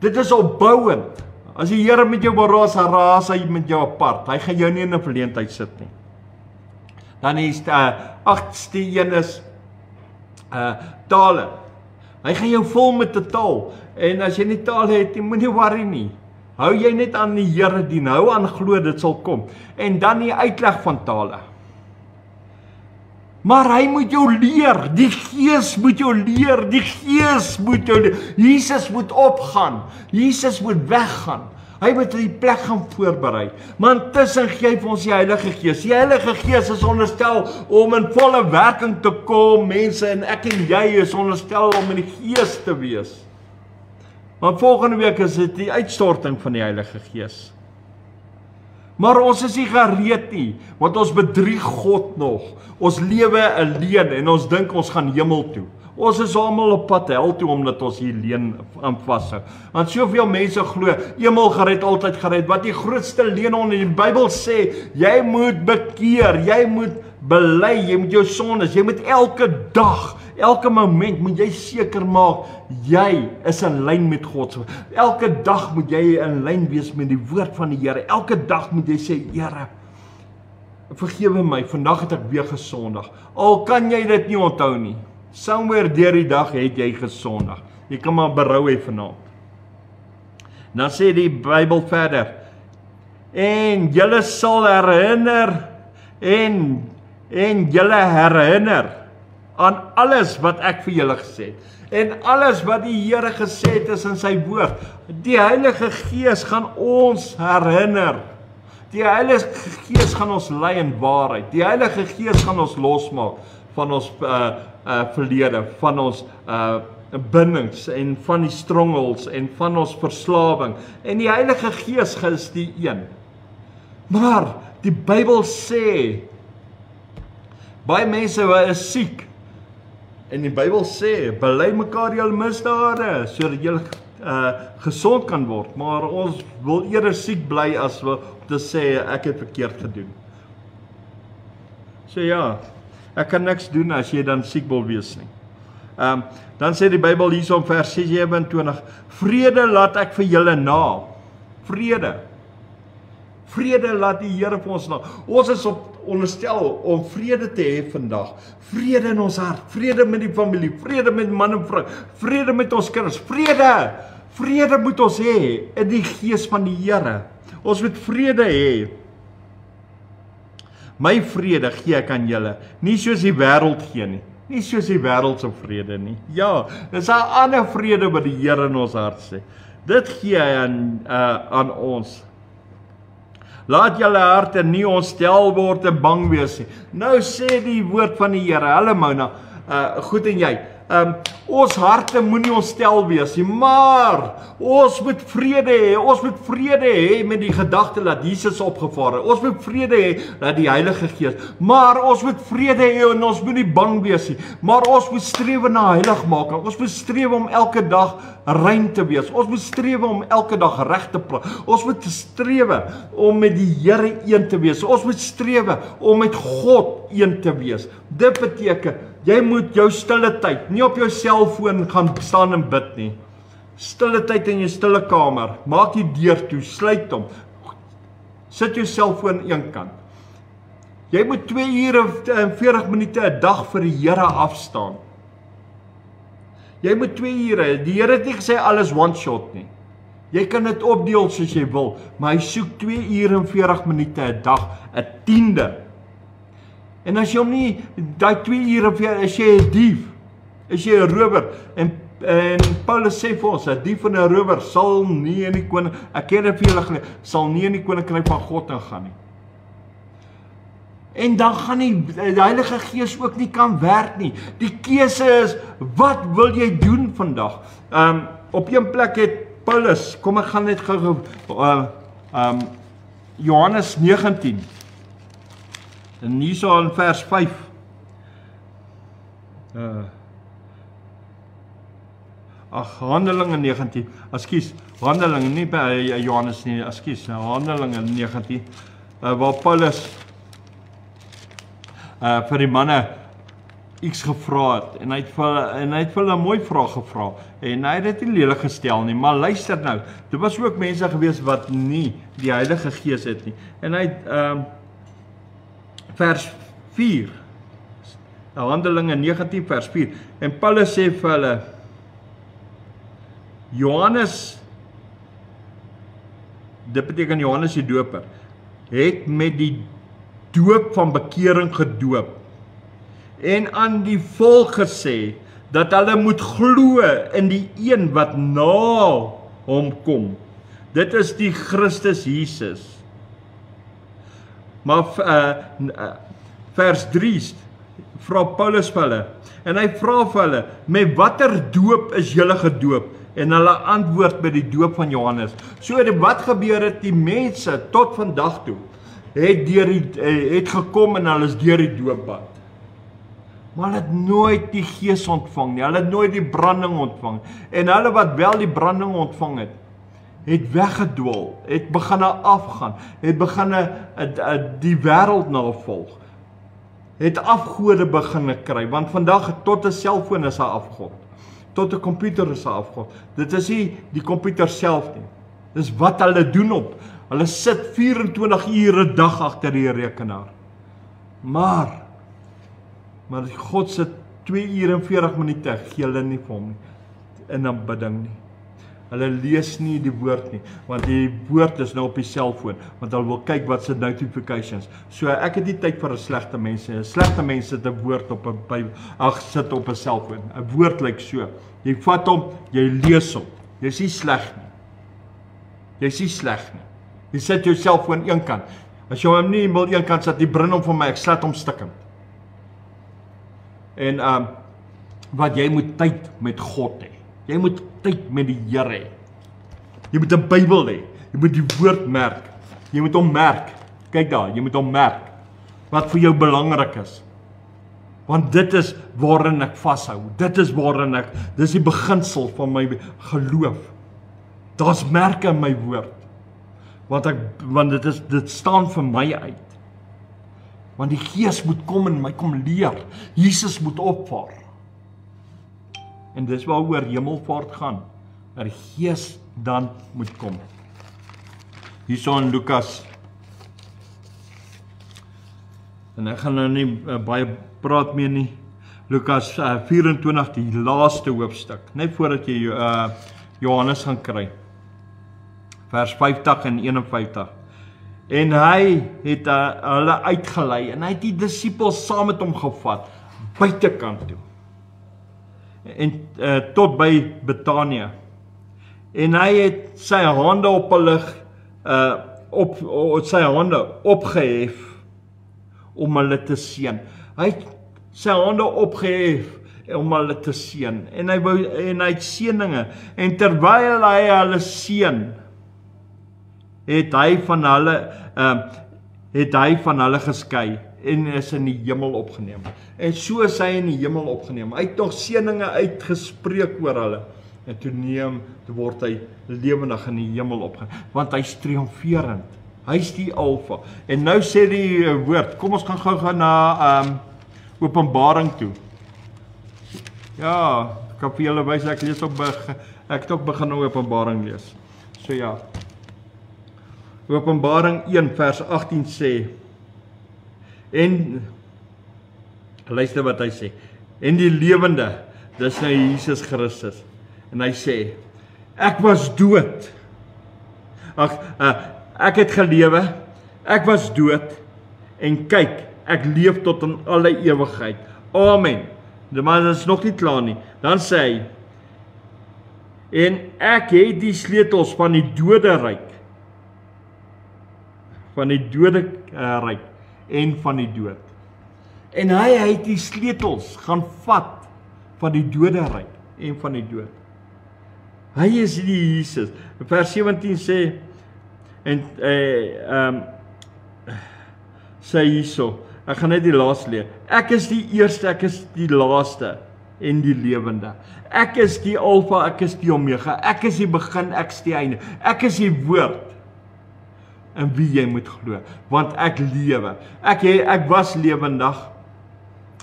Dit is opbouend. As die Here met jou raas hy met jou apart. Hy gaan jou nie in 'n verleentheid sit nie. Dan is 8ste een is tale. Hy gaan jou vul met 'n taal. En as jy nie tale het, moenie worry nie. Hou jy net aan die Here dien, hou aan glo dit sal kom. En dan die uitleg van tale. Maar hy moet jou leer, die Gees moet jou leer, die Gees moet jou leer. Jesus moet opgaan, Jesus moet weggaan. Hy moet die plek gaan voorberei. Maar intussen gee hy vir ons die Heilige Gees. Die Heilige Gees is onderstel om in volle werking te kom, mense, en ek en jy is onderstel om in die Gees te wees. Maar volgende week is dit die uitstorting van die Heilige Gees. Maar ons is nie gereed nie, want ons bedrieg God nog. Ons lewe alleen en ons dink ons gaan hemel toe. Ons is almal op pad hel toe omdat ons hier leen aan vashou. Want soveel mense glo, eenmal gered, altyd gered. Wat die grootste leuen onder die Bybel sê, jy moet bekeer, jy moet bely, jy moet jou sondes, jy moet elke dag, elke moment moet jy seker maak, jy is in lyn met God. Elke dag moet jy in lyn wees met die woord van die Here. Elke dag moet jy sê, Here, vergewe my, vandag het ek weer gesondig. Al kan jy dit nie onthou nie. Somewhere deur die dag het jy gesondig. Jy kan maar berou hê vanaand. Dan sê die Bybel verder, en julle sal herinner, en julle herinner aan alles wat ek vir julle gesê het. En alles wat die Here gesê het is in sy woord. Die Heilige Gees gaan ons herinner. Die Heilige Gees gaan ons lei in waarheid. Die Heilige Gees gaan ons losmaak van ons verlede, van ons bindings en van die strongholds en van ons verslawing. En die Heilige Gees is die een. Maar die Bybel sê, baie mense is siek. En die Bybel sê, bely mekaar julle misdade, sodat julle gesond kan word. Maar ons wil eerder siek bly as om te sê, ek het verkeerd gedoen. So ja, ek kan niks doen as jy dan siek wil wees nie. Dan sê die Bybel hierso in vers 27, vrede laat ek vir julle na. Vrede. Vrede laat die Here vir ons na. Ons is onderstel om vrede te hê vandag. Vrede in ons hart, vrede met die familie, vrede met man en vrou, vrede met ons kinders, vrede. Vrede moet ons hê in die Gees van die Here. Ons moet vrede hê. My vrede gee ek aan julle, nie soos die wêreld gee nie. Nie soos die wêreld se vrede nie. Ja, dis 'n ander vrede wat die Here in ons hart sê. Dit gee hy aan ons. Laat julle harte nie ontstel word en bang wees nie. Nou sê die woord van die Here, hallo Mona, goed en jy, ons harte moenie ontstel wees nie, maar ons moet vrede hê. Ons moet vrede hê met die gedagte dat Jesus opgevaar het. Ons moet vrede hê dat die Heilige Gees. Maar ons moet vrede hê en ons moet nie bang wees nie. Maar ons moet streef na heiligmaking. Ons moet streef om elke dag rein te wees. Ons moet streef om elke dag reg te praat. Ons moet streef om met die Here een te wees. Ons moet streef om met God een te wees. Dit beteken jy moet jou stille tyd, nie op jou selfoon gaan staan en bid nie. Stille tyd in jou stille kamer, maak die deur toe, sluit hom. Sit jou selfoon aan een kant. Jy moet 2 ure en 40 minute 'n dag vir die Here afstaan. Jy moet 2 ure, die Here het nie gesê alles one shot nie. Jy kan dit opdeel soos jy wil, maar hy soek 2 ure en 40 minute 'n dag, 'n tiende. En as jy hom nie, daai 2 ure vir jou, is jy 'n dief, is jy 'n rower, en Paulus sê vir ons, 'n dief en 'n rower sal nie in die ek het dit vir julle geleer, sal nie in die koninkryk van God ingaan nie. En dan gaan die Heilige Gees ook nie kan werk nie. Die keuse is, wat wil jy doen vandag? Op een plek het Paulus, kom ek gaan net gou Johannes 19. En hier so in vers 5. Handelinge 19. Ekskuus, Handelinge nie by Johannes nie, ekskuus, Handelinge 19 waar Paulus vir die manne iets gevra het en hy het vir hulle 'n mooi vraag gevra en hy het dit nie lelik gestel nie, maar luister nou, dit was ook mense gewees wat nie die Heilige Gees het nie. En hy het vers 4, Handelinge 19 vers 4, en Paulus sê vir hulle, Johannes, dit beteken Johannes die doper, het met die doop van bekering gedoop en aan die volk gesê dat hulle moet glo in die een wat na hom kom. Dit is die Christus Jesus. Maar vers 3 vra Paulus vir hulle en hy vra vir hulle, met watter doop is julle gedoop? En hulle antwoord by die doop van Johannes. So wat gebeur het, die mense tot vandag toe het gekom en hulle is deur die doopbad. Maar hulle het nooit die Gees ontvang nie, hulle het nooit die branding ontvang. En hulle wat wel die branding ontvang het weggedwaal, het begin afgaan, het begin die wêreld navolg. Het afgode begin kry, want vandag tot 'n selfoon is 'n afgod. Tot 'n komputer is 'n afgod. Dit is nie die komputer self nie. Dis wat hulle doen op. Hulle sit 24 ure 'n dag agter die rekenaar. Maar God sit 2 ure en 40 minute, gee hulle nie vir hom nie, in aanbidding nie. Hulle lees nie die woord nie, want die woord is nou op die selfoon, want hulle wil kyk wat se notifications. So ek het nie tyd vir 'n slegte mens nie. 'n Slegte mens sit 'n woord op 'n sit op 'n selfoon. 'n Woord lyk so. Jy vat hom, jy lees hom. Jy's nie sleg nie. Jy's nie sleg nie. Jy sit jou selfoon een kant. As jy hom nie wil een kant sit, jy bring hom vir my, ek slat hom stikkend. En wat jy moet tyd met God hê. Jy moet tyd met die Here hê. Jy moet 'n Bybel hê. Jy moet die woord merk. Jy moet hom merk. Kyk daar, jy moet hom merk. Wat vir jou belangrik is. Want dit is waarin ek vashou. Dit is dis die beginsel van my geloof. Daar's merke in my woord. Want dit staan vir my uit. Want die Gees moet kom en my kom leer. Jesus moet opvaar. En dis waaroor hemelvaart gaan. Dat die Gees dan moet kom. Hierso in Lukas. En ek gaan nou nie baie praat meer nie. Lukas 24, die laaste hoofstuk. Net voordat jy Johannes gaan kry. Vers 50 en 51. En hy het hulle uitgelei en hy het die disippels saam met hom gevat buitekant toe. En tot by Betanië. En hy het sy hande op hulle sy hande opgehef om hulle te seën. Hy het sy hande opgehef om hulle te seën. En hy het seëninge. En terwyl hy hulle seën, het hy van hulle geskei en is in die hemel opgeneem. En so is hy in die hemel opgeneem. Hy het nog seëninge uitgespreek oor hulle. En toe word hy lewendig in die hemel opgeneem. Want hy's triomferend. Hy's die Alfa. En nou sê die woord, kom ons gaan gou na Openbaring toe. Ja, ek kan vir julle wys, ek het ook begin Openbaring lees. So ja. Openbaring 1 vers 18 sê, en, luister wat hy sê, en die lewende, dis nou Jesus Christus, en hy sê, ek was dood, ek het gelewe, ek was dood, en kyk, Ek leef tot in alle ewigheid. Amen. Maar dit is nog nie klaar nie. Dan sê hy, en ek het die sleutels van die doderyk, van die doderyk en van die dood. En hy het die sleutels gaan vat van die doderyk en van die dood. Hy is die Jesus. Vers 17 sê, en sê hierso, ek gaan net die laaste leer. Ek is die eerste, ek is die laaste en die lewende. Ek is die Alfa, ek is die Omega. Ek is die begin, ek is die einde. Ek is die woord in wie jy moet glo, want ek lewe. Ek was lewendig.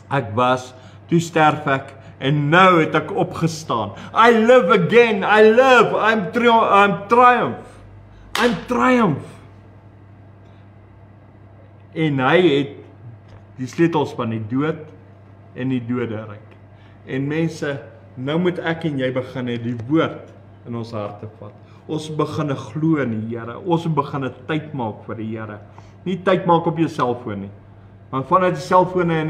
Ek was, toe sterf ek, en nou het ek opgestaan. I live again, I live, I'm triumph. En hy het die sleutels van die dood en die doderyk. En mense, nou moet ek en jy begin die woord in ons harte vat. Ons begin glo in die Here. Ons begin tyd maak vir die Here. Nie tyd maak op jou selfoon nie. Want vanuit die selfone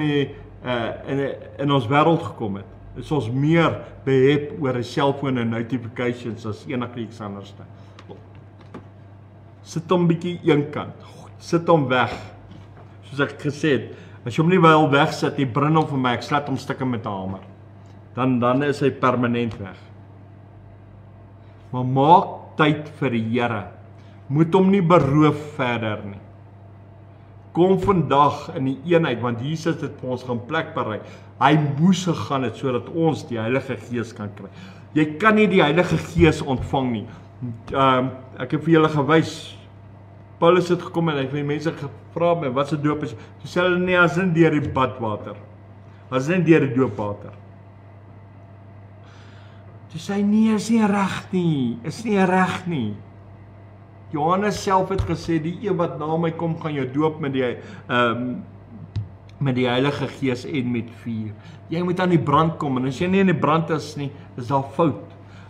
in ons wêreld gekom het, is ons meer behep oor 'n selfoon en notifications as enigiets anders. Sit hom bietjie eenkant. Sit hom weg. Soos ek gesê het, as jy hom nie wil wegsit, brand hom vir my, ek slat hom stukke met 'n hamer. Dan is hy permanent weg. Maar maak tyd vir die Here. Moet hom nie beroof verder nie. Kom vandag in die eenheid, want Jesus het vir ons gaan plek berei. Hy moes gegaan het sodat ons die Heilige Gees kan kry. Jy kan nie die Heilige Gees ontvang nie. Ek het vir julle gewys. Paulus het gekom en hy het vir die mense gevra, wat se doop is? Toe sê hulle nee, as nie deur die badwater. As nie deur die doopwater. Toe sê hy nee, is nie reg nie. Is nie reg nie. Johannes self het gesê, die een wat na my kom, gaan jou doop met die Heilige Gees en met vuur. Jy moet aan die brand kom, en as jy nie in die brand is nie, is daar fout.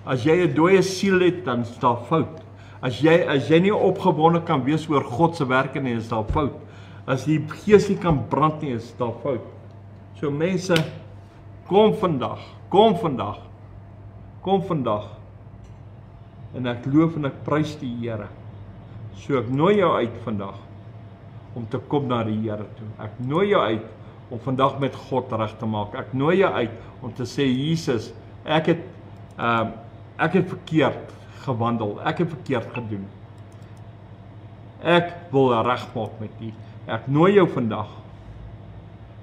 As jy 'n dooie siel het, dan is daar fout. As jy nie opgewonde kan wees oor God se werke nie, is daar fout. As die Gees nie kan brand nie, is daar fout. So mense, kom vandag. En ek loof en ek prys die Here. So ek nooi jou uit vandag om te kom na die Here toe. Ek nooi jou uit om vandag met God reg te maak. Ek nooi jou uit om te sê, Jesus, ek het verkeerd gewandel. Ek het verkeerd gedoen. Ek wil regmaak met U. Ek nooi jou vandag.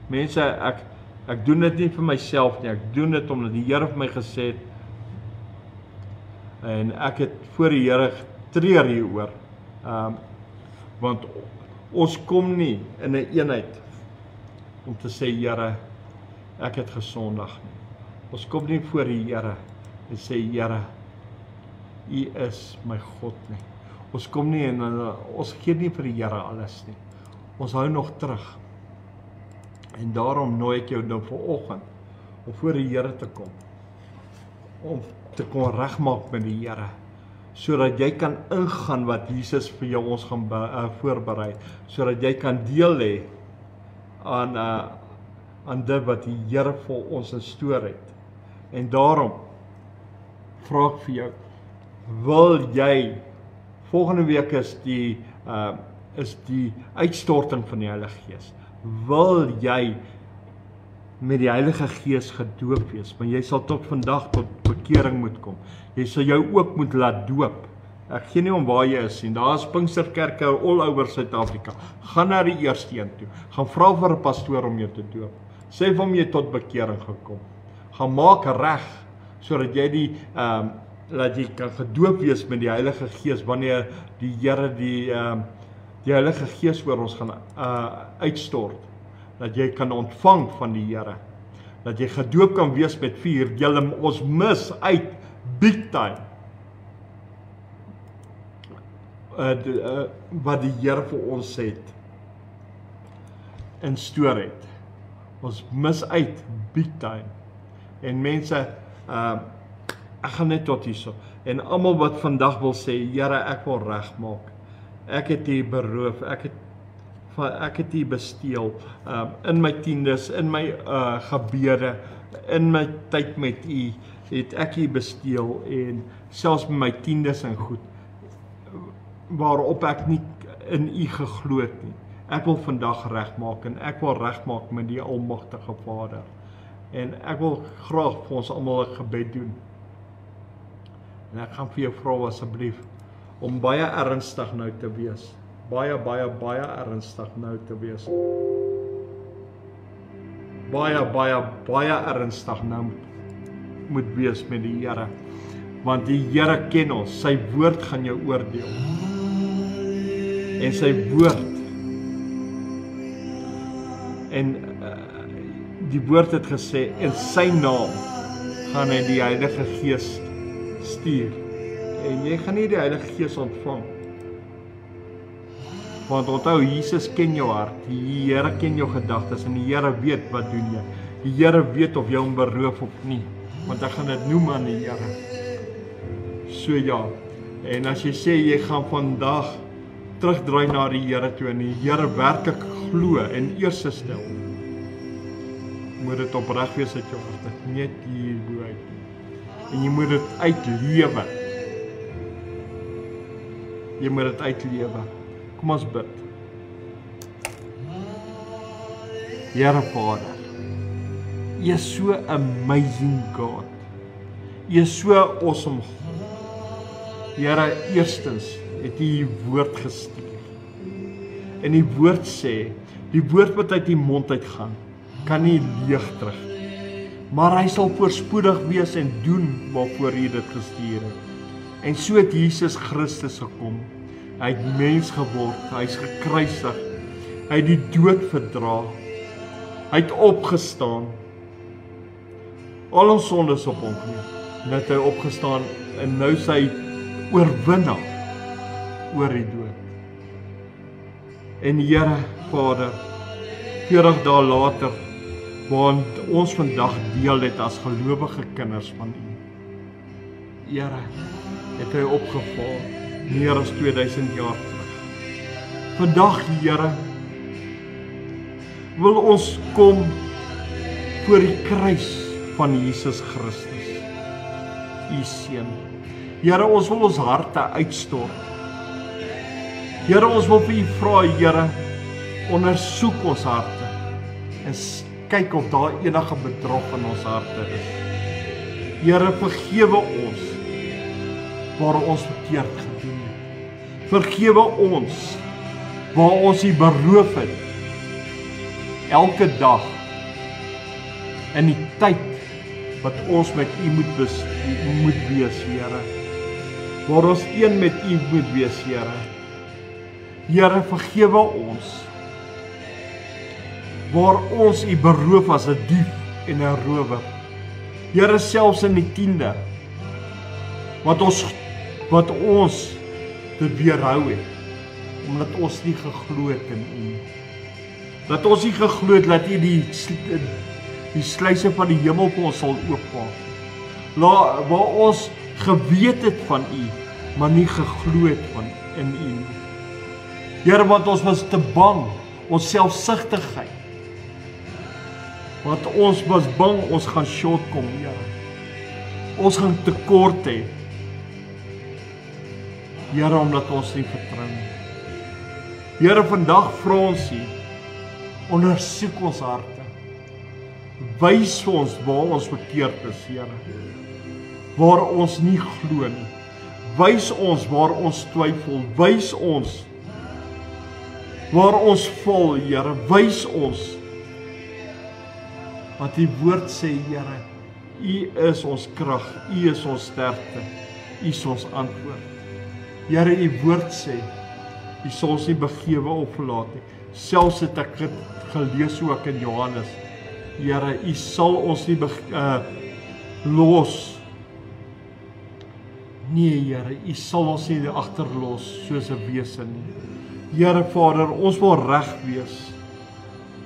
Mense, ek doen dit nie vir myself nie. Ek doen dit omdat die Here vir my gesê het. En ek het voor die Here getreur hieroor. Want ons kom nie in 'n eenheid om te sê, Here, ek het gesondig nie. Ons kom nie voor die Here en sê, Here, U is my God nie. Ons kom nie en ons gee nie vir die Here alles nie. Ons hou nog terug. En daarom nooi ek jou nou vanoggend om voor die Here te kom. Om te kon regmaak met die Here. Sodat jy kan ingaan wat Jesus vir jou ons gaan voorberei. Sodat jy kan deel hê aan dit wat die Here vir ons instoor het. En daarom vra ek vir jou, wil jy, volgende week is die uitstorting van die Heilige Gees. Wil jy met die Heilige Gees gedoop wees? Want jy sal tot vandag tot bekering moet kom. Jy sal jou ook moet laat doop. Ek gee nie om waar jy is nie. Daar is Pinksterkerke all over Suid-Afrika. Gaan na die eerste een toe. Gaan vra vir 'n pastoor om jou te doop. Sê vir hom jy tot bekering gekom. Gaan maak reg sodat jy dat jy kan gedoop wees met die Heilige Gees wanneer die Here die Heilige Gees oor ons gaan uitstort. Dat jy kan ontvang van die Here. Dat jy gedoop kan wees met vuur. Ons mis uit big time. Wat die Here vir ons het instoor het. Ons mis uit big time. En mense, ek gaan net tot hierso. En almal wat vandag wil sê, Here, ek wil regmaak. Ek het U beroof. Ek het van ek het U besteel, in my tiendes, in my gebede, in my tyd met U, het ek U besteel, en selfs met my tiendes en goed, waarop ek nie in U geglo het nie. Ek wil vandag regmaak, en ek wil regmaak met die Almagtige Vader. En ek wil graag vir ons almal 'n gebed doen. En ek gaan vir jou vra asseblief, om baie ernstig nou te wees. Baie ernstig nou te wees. Baie ernstig nou moet wees met die Here. Want die Here ken ons, sy woord gaan jou oordeel. En sy woord, en die woord het gesê, in sy naam gaan hy die Heilige Gees stuur. En jy gaan nie die Heilige Gees ontvang. Want onthou, Jesus ken jou hart, die Here ken jou gedagtes, en die Here weet wat doen jy. Die Here weet of jy hom beroof of nie, want ek gaan dit noem aan die Here. So ja, en as jy sê, jy gaan vandag terugdraai na die Here toe, en die Here werklik glo en eerste stel, moet dit opreg wees uit jou hart, net hierbo uit. En jy moet dit uitlewe. Jy moet dit uitlewe. Kom ons bid. Here Vader, U is so amazing God. U is so awesome God. Here, eerstens het U U woord gestuur. En die woord sê, die woord wat uit U mond uitgaan, kan nie leeg terug. Maar hy sal voorspoedig wees en doen waarvoor U dit gestuur het. En so het Jesus Christus gekom. Hy het mens geword, hy is gekruisig, hy het die dood verdra, hy het opgestaan, al ons sondes op hom geneem, en het hy opgestaan, en nou is hy oorwinnaar oor die dood. En Here Vader, 40 dae later, want ons vandag deel het as gelowige kinders van U. Here, het hy opgevaar, meer as 2000 jaar terug. Vandag, Here, wil ons kom voor die kruis van Jesus Christus, U Seun. Here, ons wil ons harte uitstort. Here, ons wil vir U vra, Here, ondersoek ons harte en kyk of daar enige bedrog in ons harte is. Here, vergewe ons waar ons verkeerd gedoen het. Vergewe ons waar ons U beroof het. Elke dag in die tyd wat ons met U moet wees, Here. Waar ons een met U moet wees, Here. Here, vergewe ons waar ons U beroof as 'n dief en 'n rower. Here, selfs in die 10de wat ons dit weerhou het, omdat ons nie geglo het in U. Dat ons nie geglo het dat U die sluise van die hemel vir ons sal oopmaak. Waar ons geweet het van U, maar nie geglo het in U nie. Here, want ons was te bang, ons selfsugtigheid. Want ons was bang, ons gaan short kom, Here. Ons gaan tekort hê. Here, omdat ons nie vertrou nie. Here, vandag vra ons U, ondersoek ons harte. Wys vir ons waar ons verkeerd is, Here. Waar ons nie glo nie. Wys ons waar ons twyfel. Wys ons waar ons val, Here. Wys ons. Want die woord sê, Here, U is ons krag, U is ons sterkte, U is ons antwoord. Here, U woord sê, U sal ons nie begewe of verlaat nie. Selfs het ek dit gelees ook in Johannes. Here, U sal ons nie los. Nee, Here, U sal ons nie agterlos soos 'n wese nie. Here Vader, ons wil reg wees.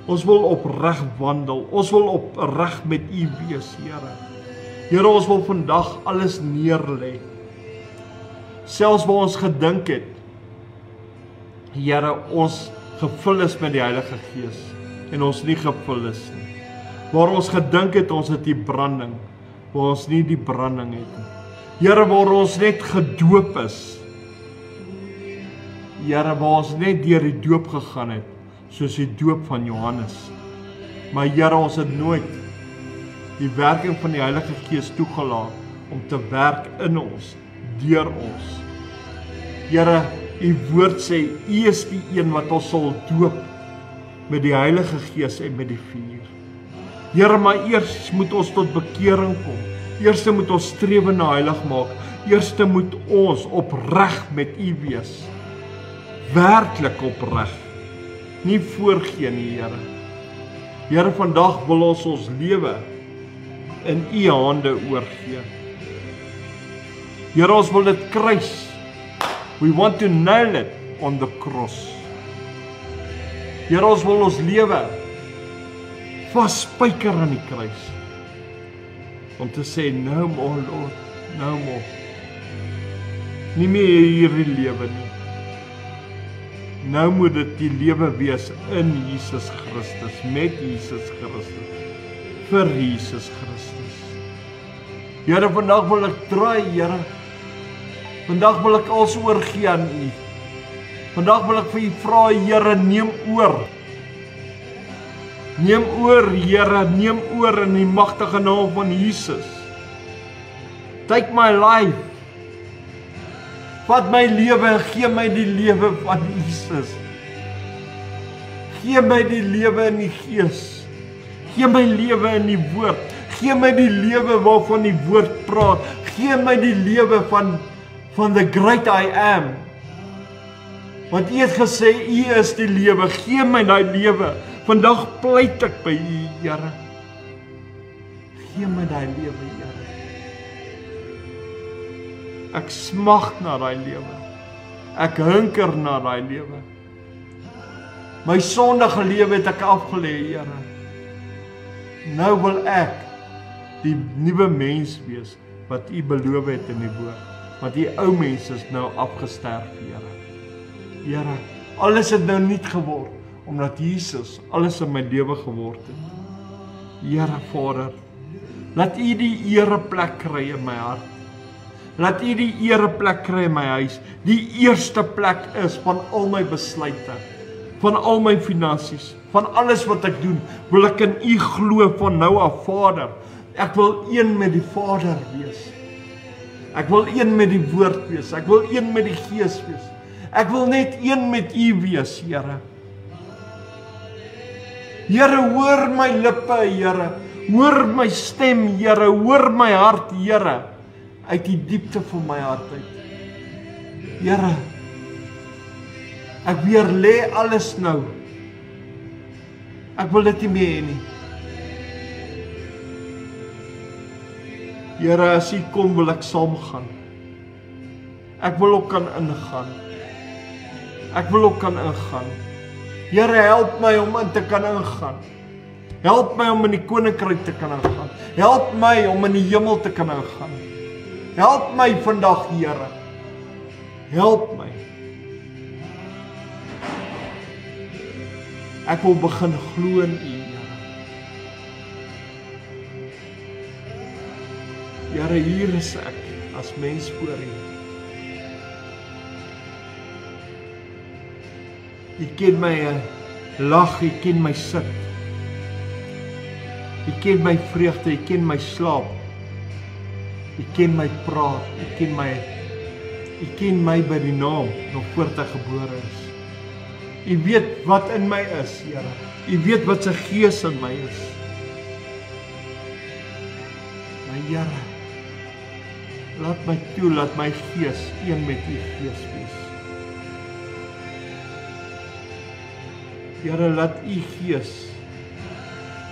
Ons wil opreg wandel. Ons wil opreg met U wees, Here. Here, ons wil vandag alles neerlê. Selfs waar ons gedink het, Here, ons gevul is met die Heilige Gees en ons nie gevul is nie. Waar ons gedink het ons het die branding, waar ons nie die branding het nie. Here, waar ons net gedoop is. Here, waar ons net deur die doop gegaan het, soos die doop van Johannes. Maar Here, ons het nooit die werking van die Heilige Gees toegelaat om te werk in ons, deur ons. Here, U woord sê, U is die een wat ons sal doop met die Heilige Gees en met die vuur. Here, maar eers moet ons tot bekering kom. Eers moet ons strewe na heilig maak. Eers moet ons opreg met U wees. Werklik opreg. Nie voorgee nie, Here. Here, vandag wil ons lewe in U hande oorgee. Here, ons wil dit kruis. We want to nail it on the cross. Here, ons wil ons lewe vasspyker aan die kruis. Om te sê, no more, Lord, no more. Nie meer hierdie lewe nie. Nou moet dit die lewe wees in Jesus Christus, met Jesus Christus, vir Jesus Christus. Here, vandag wil ek draai, Here. Vandag wil ek alles oorgee aan U. Vandag wil ek vir U vra, Here, neem oor. Neem oor, Here, neem oor in die magtige naam van Jesus. Take my life. Vat my lewe en gee my die lewe van Jesus. Gee my die lewe in die Gees. Gee my lewe in die woord. Gee my die lewe waarvan die woord praat. Gee my die lewe van the great I am. Want U het gesê, U is die lewe. Gee my daai lewe. Vandag pleit ek by U, Here. Gee my daai lewe, Here. Ek smag na daai lewe. Ek hunker na daai lewe. My sondige lewe het ek afgelê, Here. Nou wil ek die nuwe mens wees wat U beloof het in die woord. Want die ou mens is nou afgesterf, Here. Here, alles het nou nuut geword omdat Jesus alles in my lewe geword het. Here Vader, laat U die ereplek kry in my hart. Laat U die ereplek kry in my huis. Die eerste plek is van al my besluite, van al my finansies, van alles wat ek doen, wil ek in U glo van nou af, Vader. Ek wil een met die Vader wees. Ek wil een met die woord wees. Ek wil een met die Gees wees. Ek wil net een met U wees, Here. Here, hoor my lippe, Here. Hoor my stem, Here. Hoor my hart, Here. Uit die diepte van my hart uit. Here, ek weer lê alles nou. Ek wil dit nie meer hê nie. Here, as U kom, wil ek saamgaan. Ek wil ook kan ingaan. Ek wil ook kan ingaan. Here, help my om in te kan ingaan. Help my om in die koninkryk te kan ingaan. Help my om in die hemel te kan ingaan. Help my vandag, Here. Help my. Ek wil begin glo in U, Here. Here, hier is ek as mens voor U. U ken my lag, U ken my sit. U ken my vreugde, U ken my slaap. U ken my praat, U ken my by die naam, nog voordat ek gebore is. U weet wat in my is, Here. U weet wat se gees in my is. My Here, laat my toe, laat my gees een met U gees wees. Here, laat U gees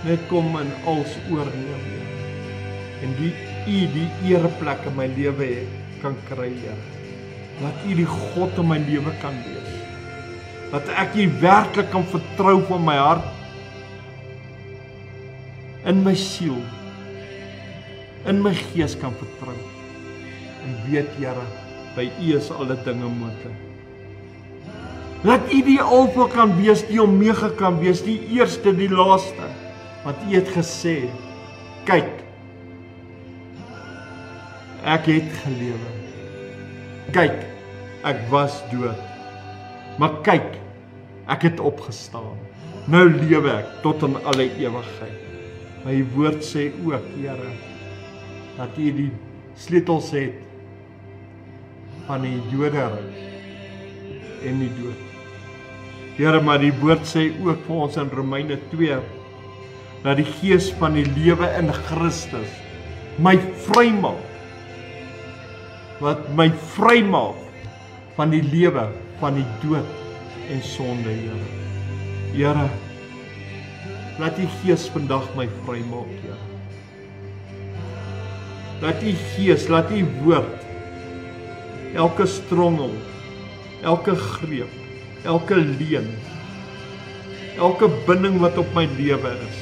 net kom en alles oorneem. En U die ereplek in my lewe kan kry, Here. Laat U die God in my lewe kan wees. Dat ek U werklik kan vertrou van my hart, in my siel, in my gees kan vertrou. En weet, Here, by U is alle dinge moontlik. Laat U die Alfa kan wees, die Omega kan wees, die eerste, die laaste. Want U het gesê, kyk, ek het gelewe. Kyk, ek was dood. Maar kyk, ek het opgestaan. Nou lewe ek tot in alle ewigheid. Maar U woord sê ook, Here, dat U die sleutels het van die doderyk en die dood. Here, maar die woord sê ook vir ons in Romeine 2, dat die Gees van die lewe in Christus my vrymaak. Wat my vrymaak van die lewe, van die dood en sonde, Here. Here, laat U Gees vandag my vrymaak, Here. Laat U Gees, laat U woord, elke strongel, elke greep, elke leuen, elke binding wat op my lewe is,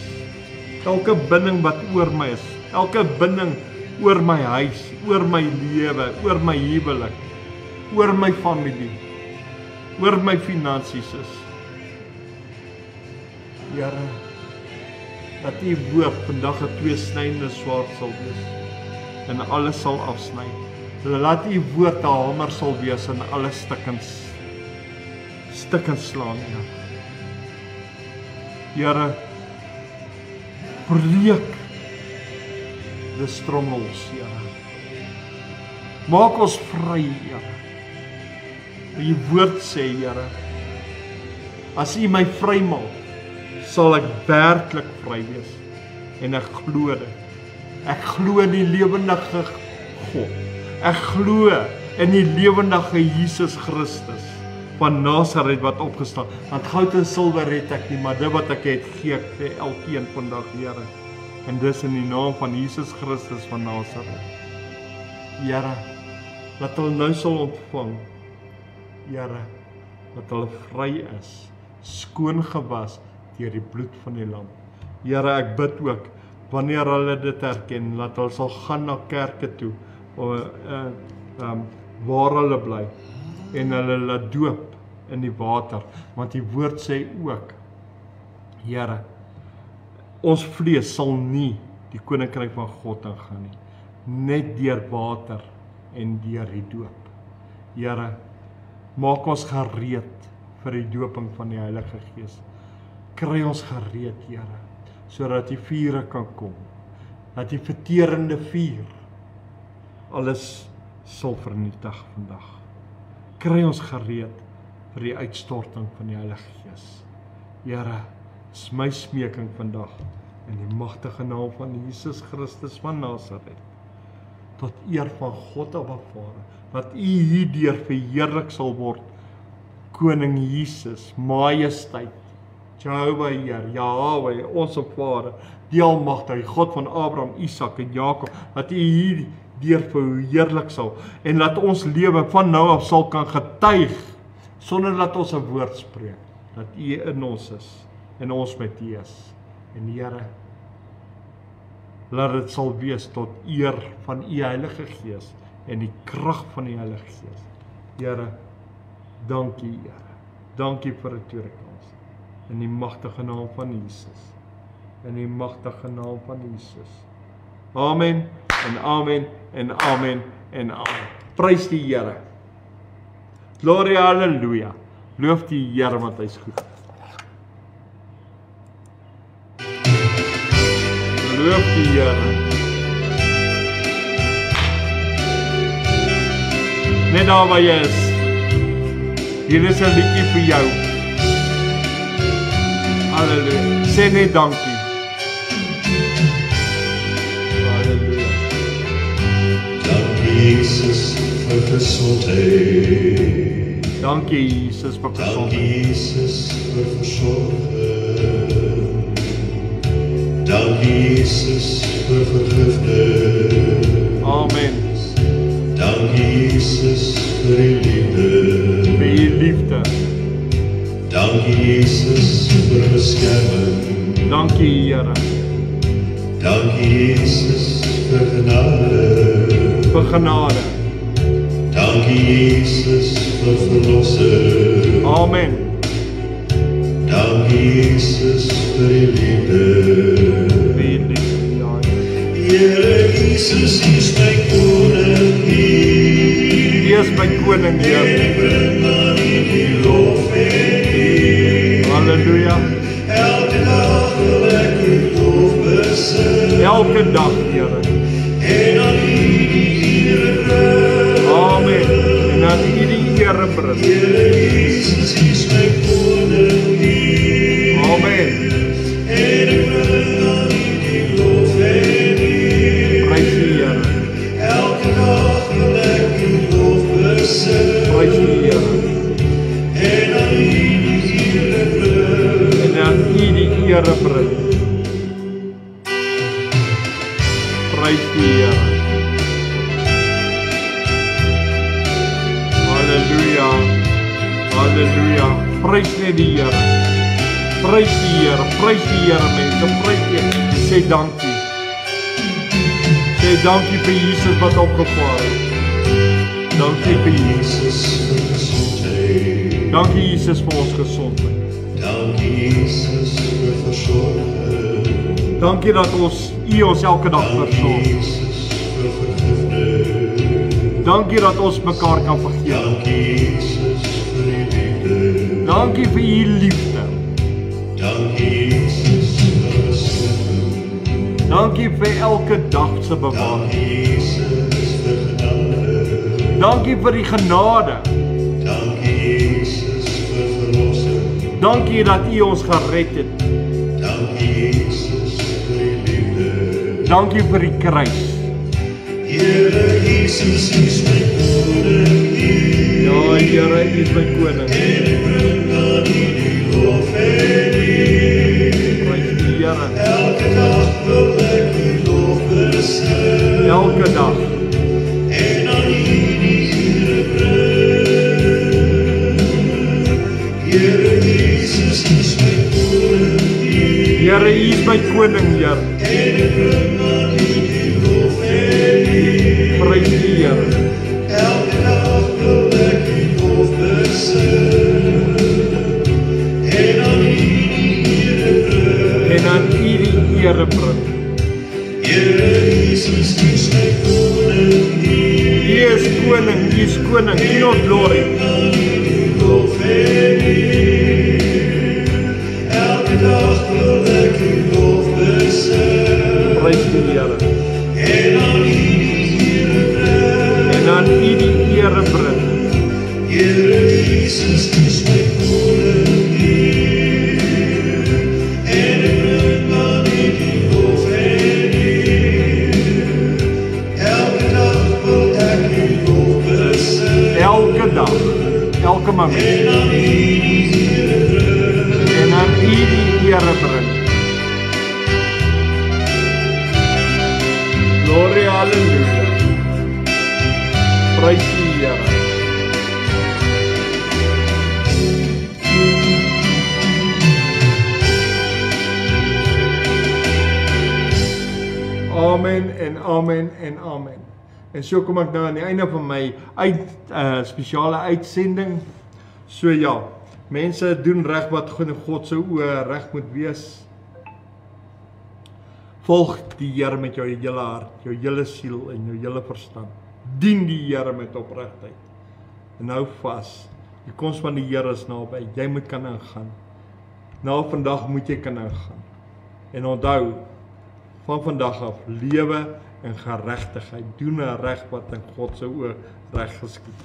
elke binding wat oor my is, elke binding oor my huis, oor my lewe, oor my huwelik, oor my familie, oor my finansies is. Here, dat U woord vandag 'n tweesnydende swaard sal wees en alles sal afsny. Laat U woord 'n hamer sal wees en alle stukkens slaan, ja. Here, breek die strongholds, Here. Maak ons vry, Here. U woord sê, Here, as U my vry maak, sal ek werklik vry wees. En ek glo dit. Ek glo in die lewendige God. Ek glo in die lewendige Jesus Christus van Nazareth wat opgestaan. Want goud en silwer het ek nie, maar dit wat ek het, gee ek vir elkeen vandag, Here. En dis in die naam van Jesus Christus van Nazareth. Here, dat hulle nou sal ontvang, Here, dat hulle vry is, skoon gewas deur die bloed van die lam. Here, ek bid ook, wanneer hulle dit herken, dat hulle sal gaan na kerke toe, waar hulle bly, en hulle laat doop in die water, want die woord sê ook, Here, ons vlees sal nie die koninkryk van God ingaan nie, net deur water en deur die doop. Here, maak ons gereed vir die dooping van die Heilige Gees. Kry ons gereed, Here, sodat die vure kan kom, dat die verterende vuur alles sal vernietig vandag. Kry ons gereed vir die uitstorting van die Heilige Gees. Here, is my smeking vandag in die magtige naam van Jesus Christus van Nazareth, tot eer van God Abba Vader, dat U hierdeur verheerlik sal word, Koning Jesus, Majesteit, Jehovah Heer, Yahweh, ons Vader, die Almagtige, God van Abraham, Isak en Jakob, dat U hierdeur verheerlik sal, en dat ons lewe van nou af sal kan getuig, sonder dat ons 'n woord spreek, dat U in ons is, en ons met U is. En Here, laat dit sal wees tot eer van U Heilige Gees, en die krag van die Heilige Gees. Here, dankie, Here. Dankie vir die tweede kans. In die magtige naam van Jesus. In die magtige naam van Jesus. Amen, en amen, en amen, en amen. Prys die Here. Gloria, halleluja. Loof die Here, want hy is goed. Loof die Here. Net daar waar jy is. Hier is 'n liedjie vir jou. Halleluja. Sê net dankie. Halleluja. Dankie Jesus vir gesondheid. Dankie Jesus vir Dankie gesondheid. Jesus vir versorging. Dankie Jesus vir vergifnis. Amen. Dankie Jesus vir die liefde. Vir U liefde. Dankie Jesus vir beskerming. Dankie Here. Dankie Jesus vir genade. Vir genade. Dankie Jesus vir verlossing. Amen. Dankie Jesus vir die liefde. Here Jesus, U is my koning hier. U is my koning, Heer. En ek bring aan U die lof en eer. Halleluja. Elke dag wil ek U lof besing. Elke dag, Here. En aan U die ere bring. Amen. En aan U die ere bring. Here Jesus, U is my koning hier. Amen. En ek bring aan U die lof en eer. Prys die Here. Elke dag wil ek U lof besing. Prys die Here. En aan U die ere bring. En aan U die ere bring. Prys die Here. Halleluja. Halleluja. Prys net die Here. Prys die Here. Prys die Here, mense. Prys die Here. Sê dankie. Sê dankie vir Jesus wat opgevaar het. Dankie vir Jesus. Jesus vir gesondheid. Dankie Jesus vir ons gesondheid. Dankie Jesus vir versorging. Dankie dat U ons elke dag Dankie versorg. Jesus vir vergifnis. Dankie dat ons mekaar kan vergewe. Dankie Jesus vir die liefde. Dankie vir U liefde. Dankie Jesus vir beskerming. Dankie vir elke dag se bewaring. Dankie Jesus vir genade. Dankie vir die genade. Dankie Jesus vir verlossing. Dankie dat U ons gered het. Dankie Jesus vir die liefde. Dankie vir die kruis. Here Jesus, U is my koning hier. Ja, Here, U is my koning. En ek bring aan U die lof en eer. Prys die Here. Elke dag wil ek U lof besing. Elke dag. En aan U die ere bring. Here Jesus, U is my koning hier. Here, U is my koning, Heer. En ek bring aan U die lof en eer. Prys die Here. Elke dag wil ek U lof besing. En aan U die ere bring. En aan U die ere bring. Here Jesus, U is my koning hier. U is koning, U is koning, King of glory. Aan U die lof en eer. Elke dag wil ek U lof besing. Prys die Here. En aan U die ere bring. En aan U die ere bring. Here Jesus, U is my koning hier. En ek bring aan U die lof en eer. Elke dag wil ek U lof besing. Elke dag, elke moment. En aan U die ere bring. En aan U die ere bring. Glory, halleluja. Prys die Here. Amen en amen en amen. En so kom ek nou aan die einde van my spesiale uitsending. So ja, mense doen reg wat God se oë reg moet wees. Volg die Here met jou hele hart, jou hele siel en jou hele verstand. Dien die Here met opregtheid. En hou vas. Die koms van die Here is naby. Jy moet kan ingaan. Na vandag moet jy kan ingaan. En onthou, van vandag af lewe in geregtigheid. Doen reg wat in God se oë reg geskied.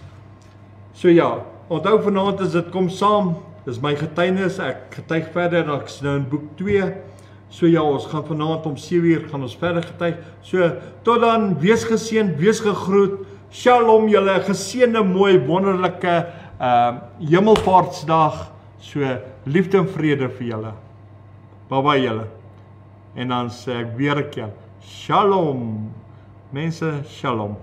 So ja, onthou vanaand is dit kom saam. Dis my getuienis. Ek getuig verder, ek's nou in boek 2. So ja, ons gaan vanaand om 7:00 gaan ons verder getuig. So tot dan, wees geseën, wees gegroet. Shalom julle, geseënde, mooi, wonderlike Hemelvaartsdag. So liefde en vrede vir julle. Bye bye julle. En dan sê ek weer 'n keer, Shalom. Mense, Shalom.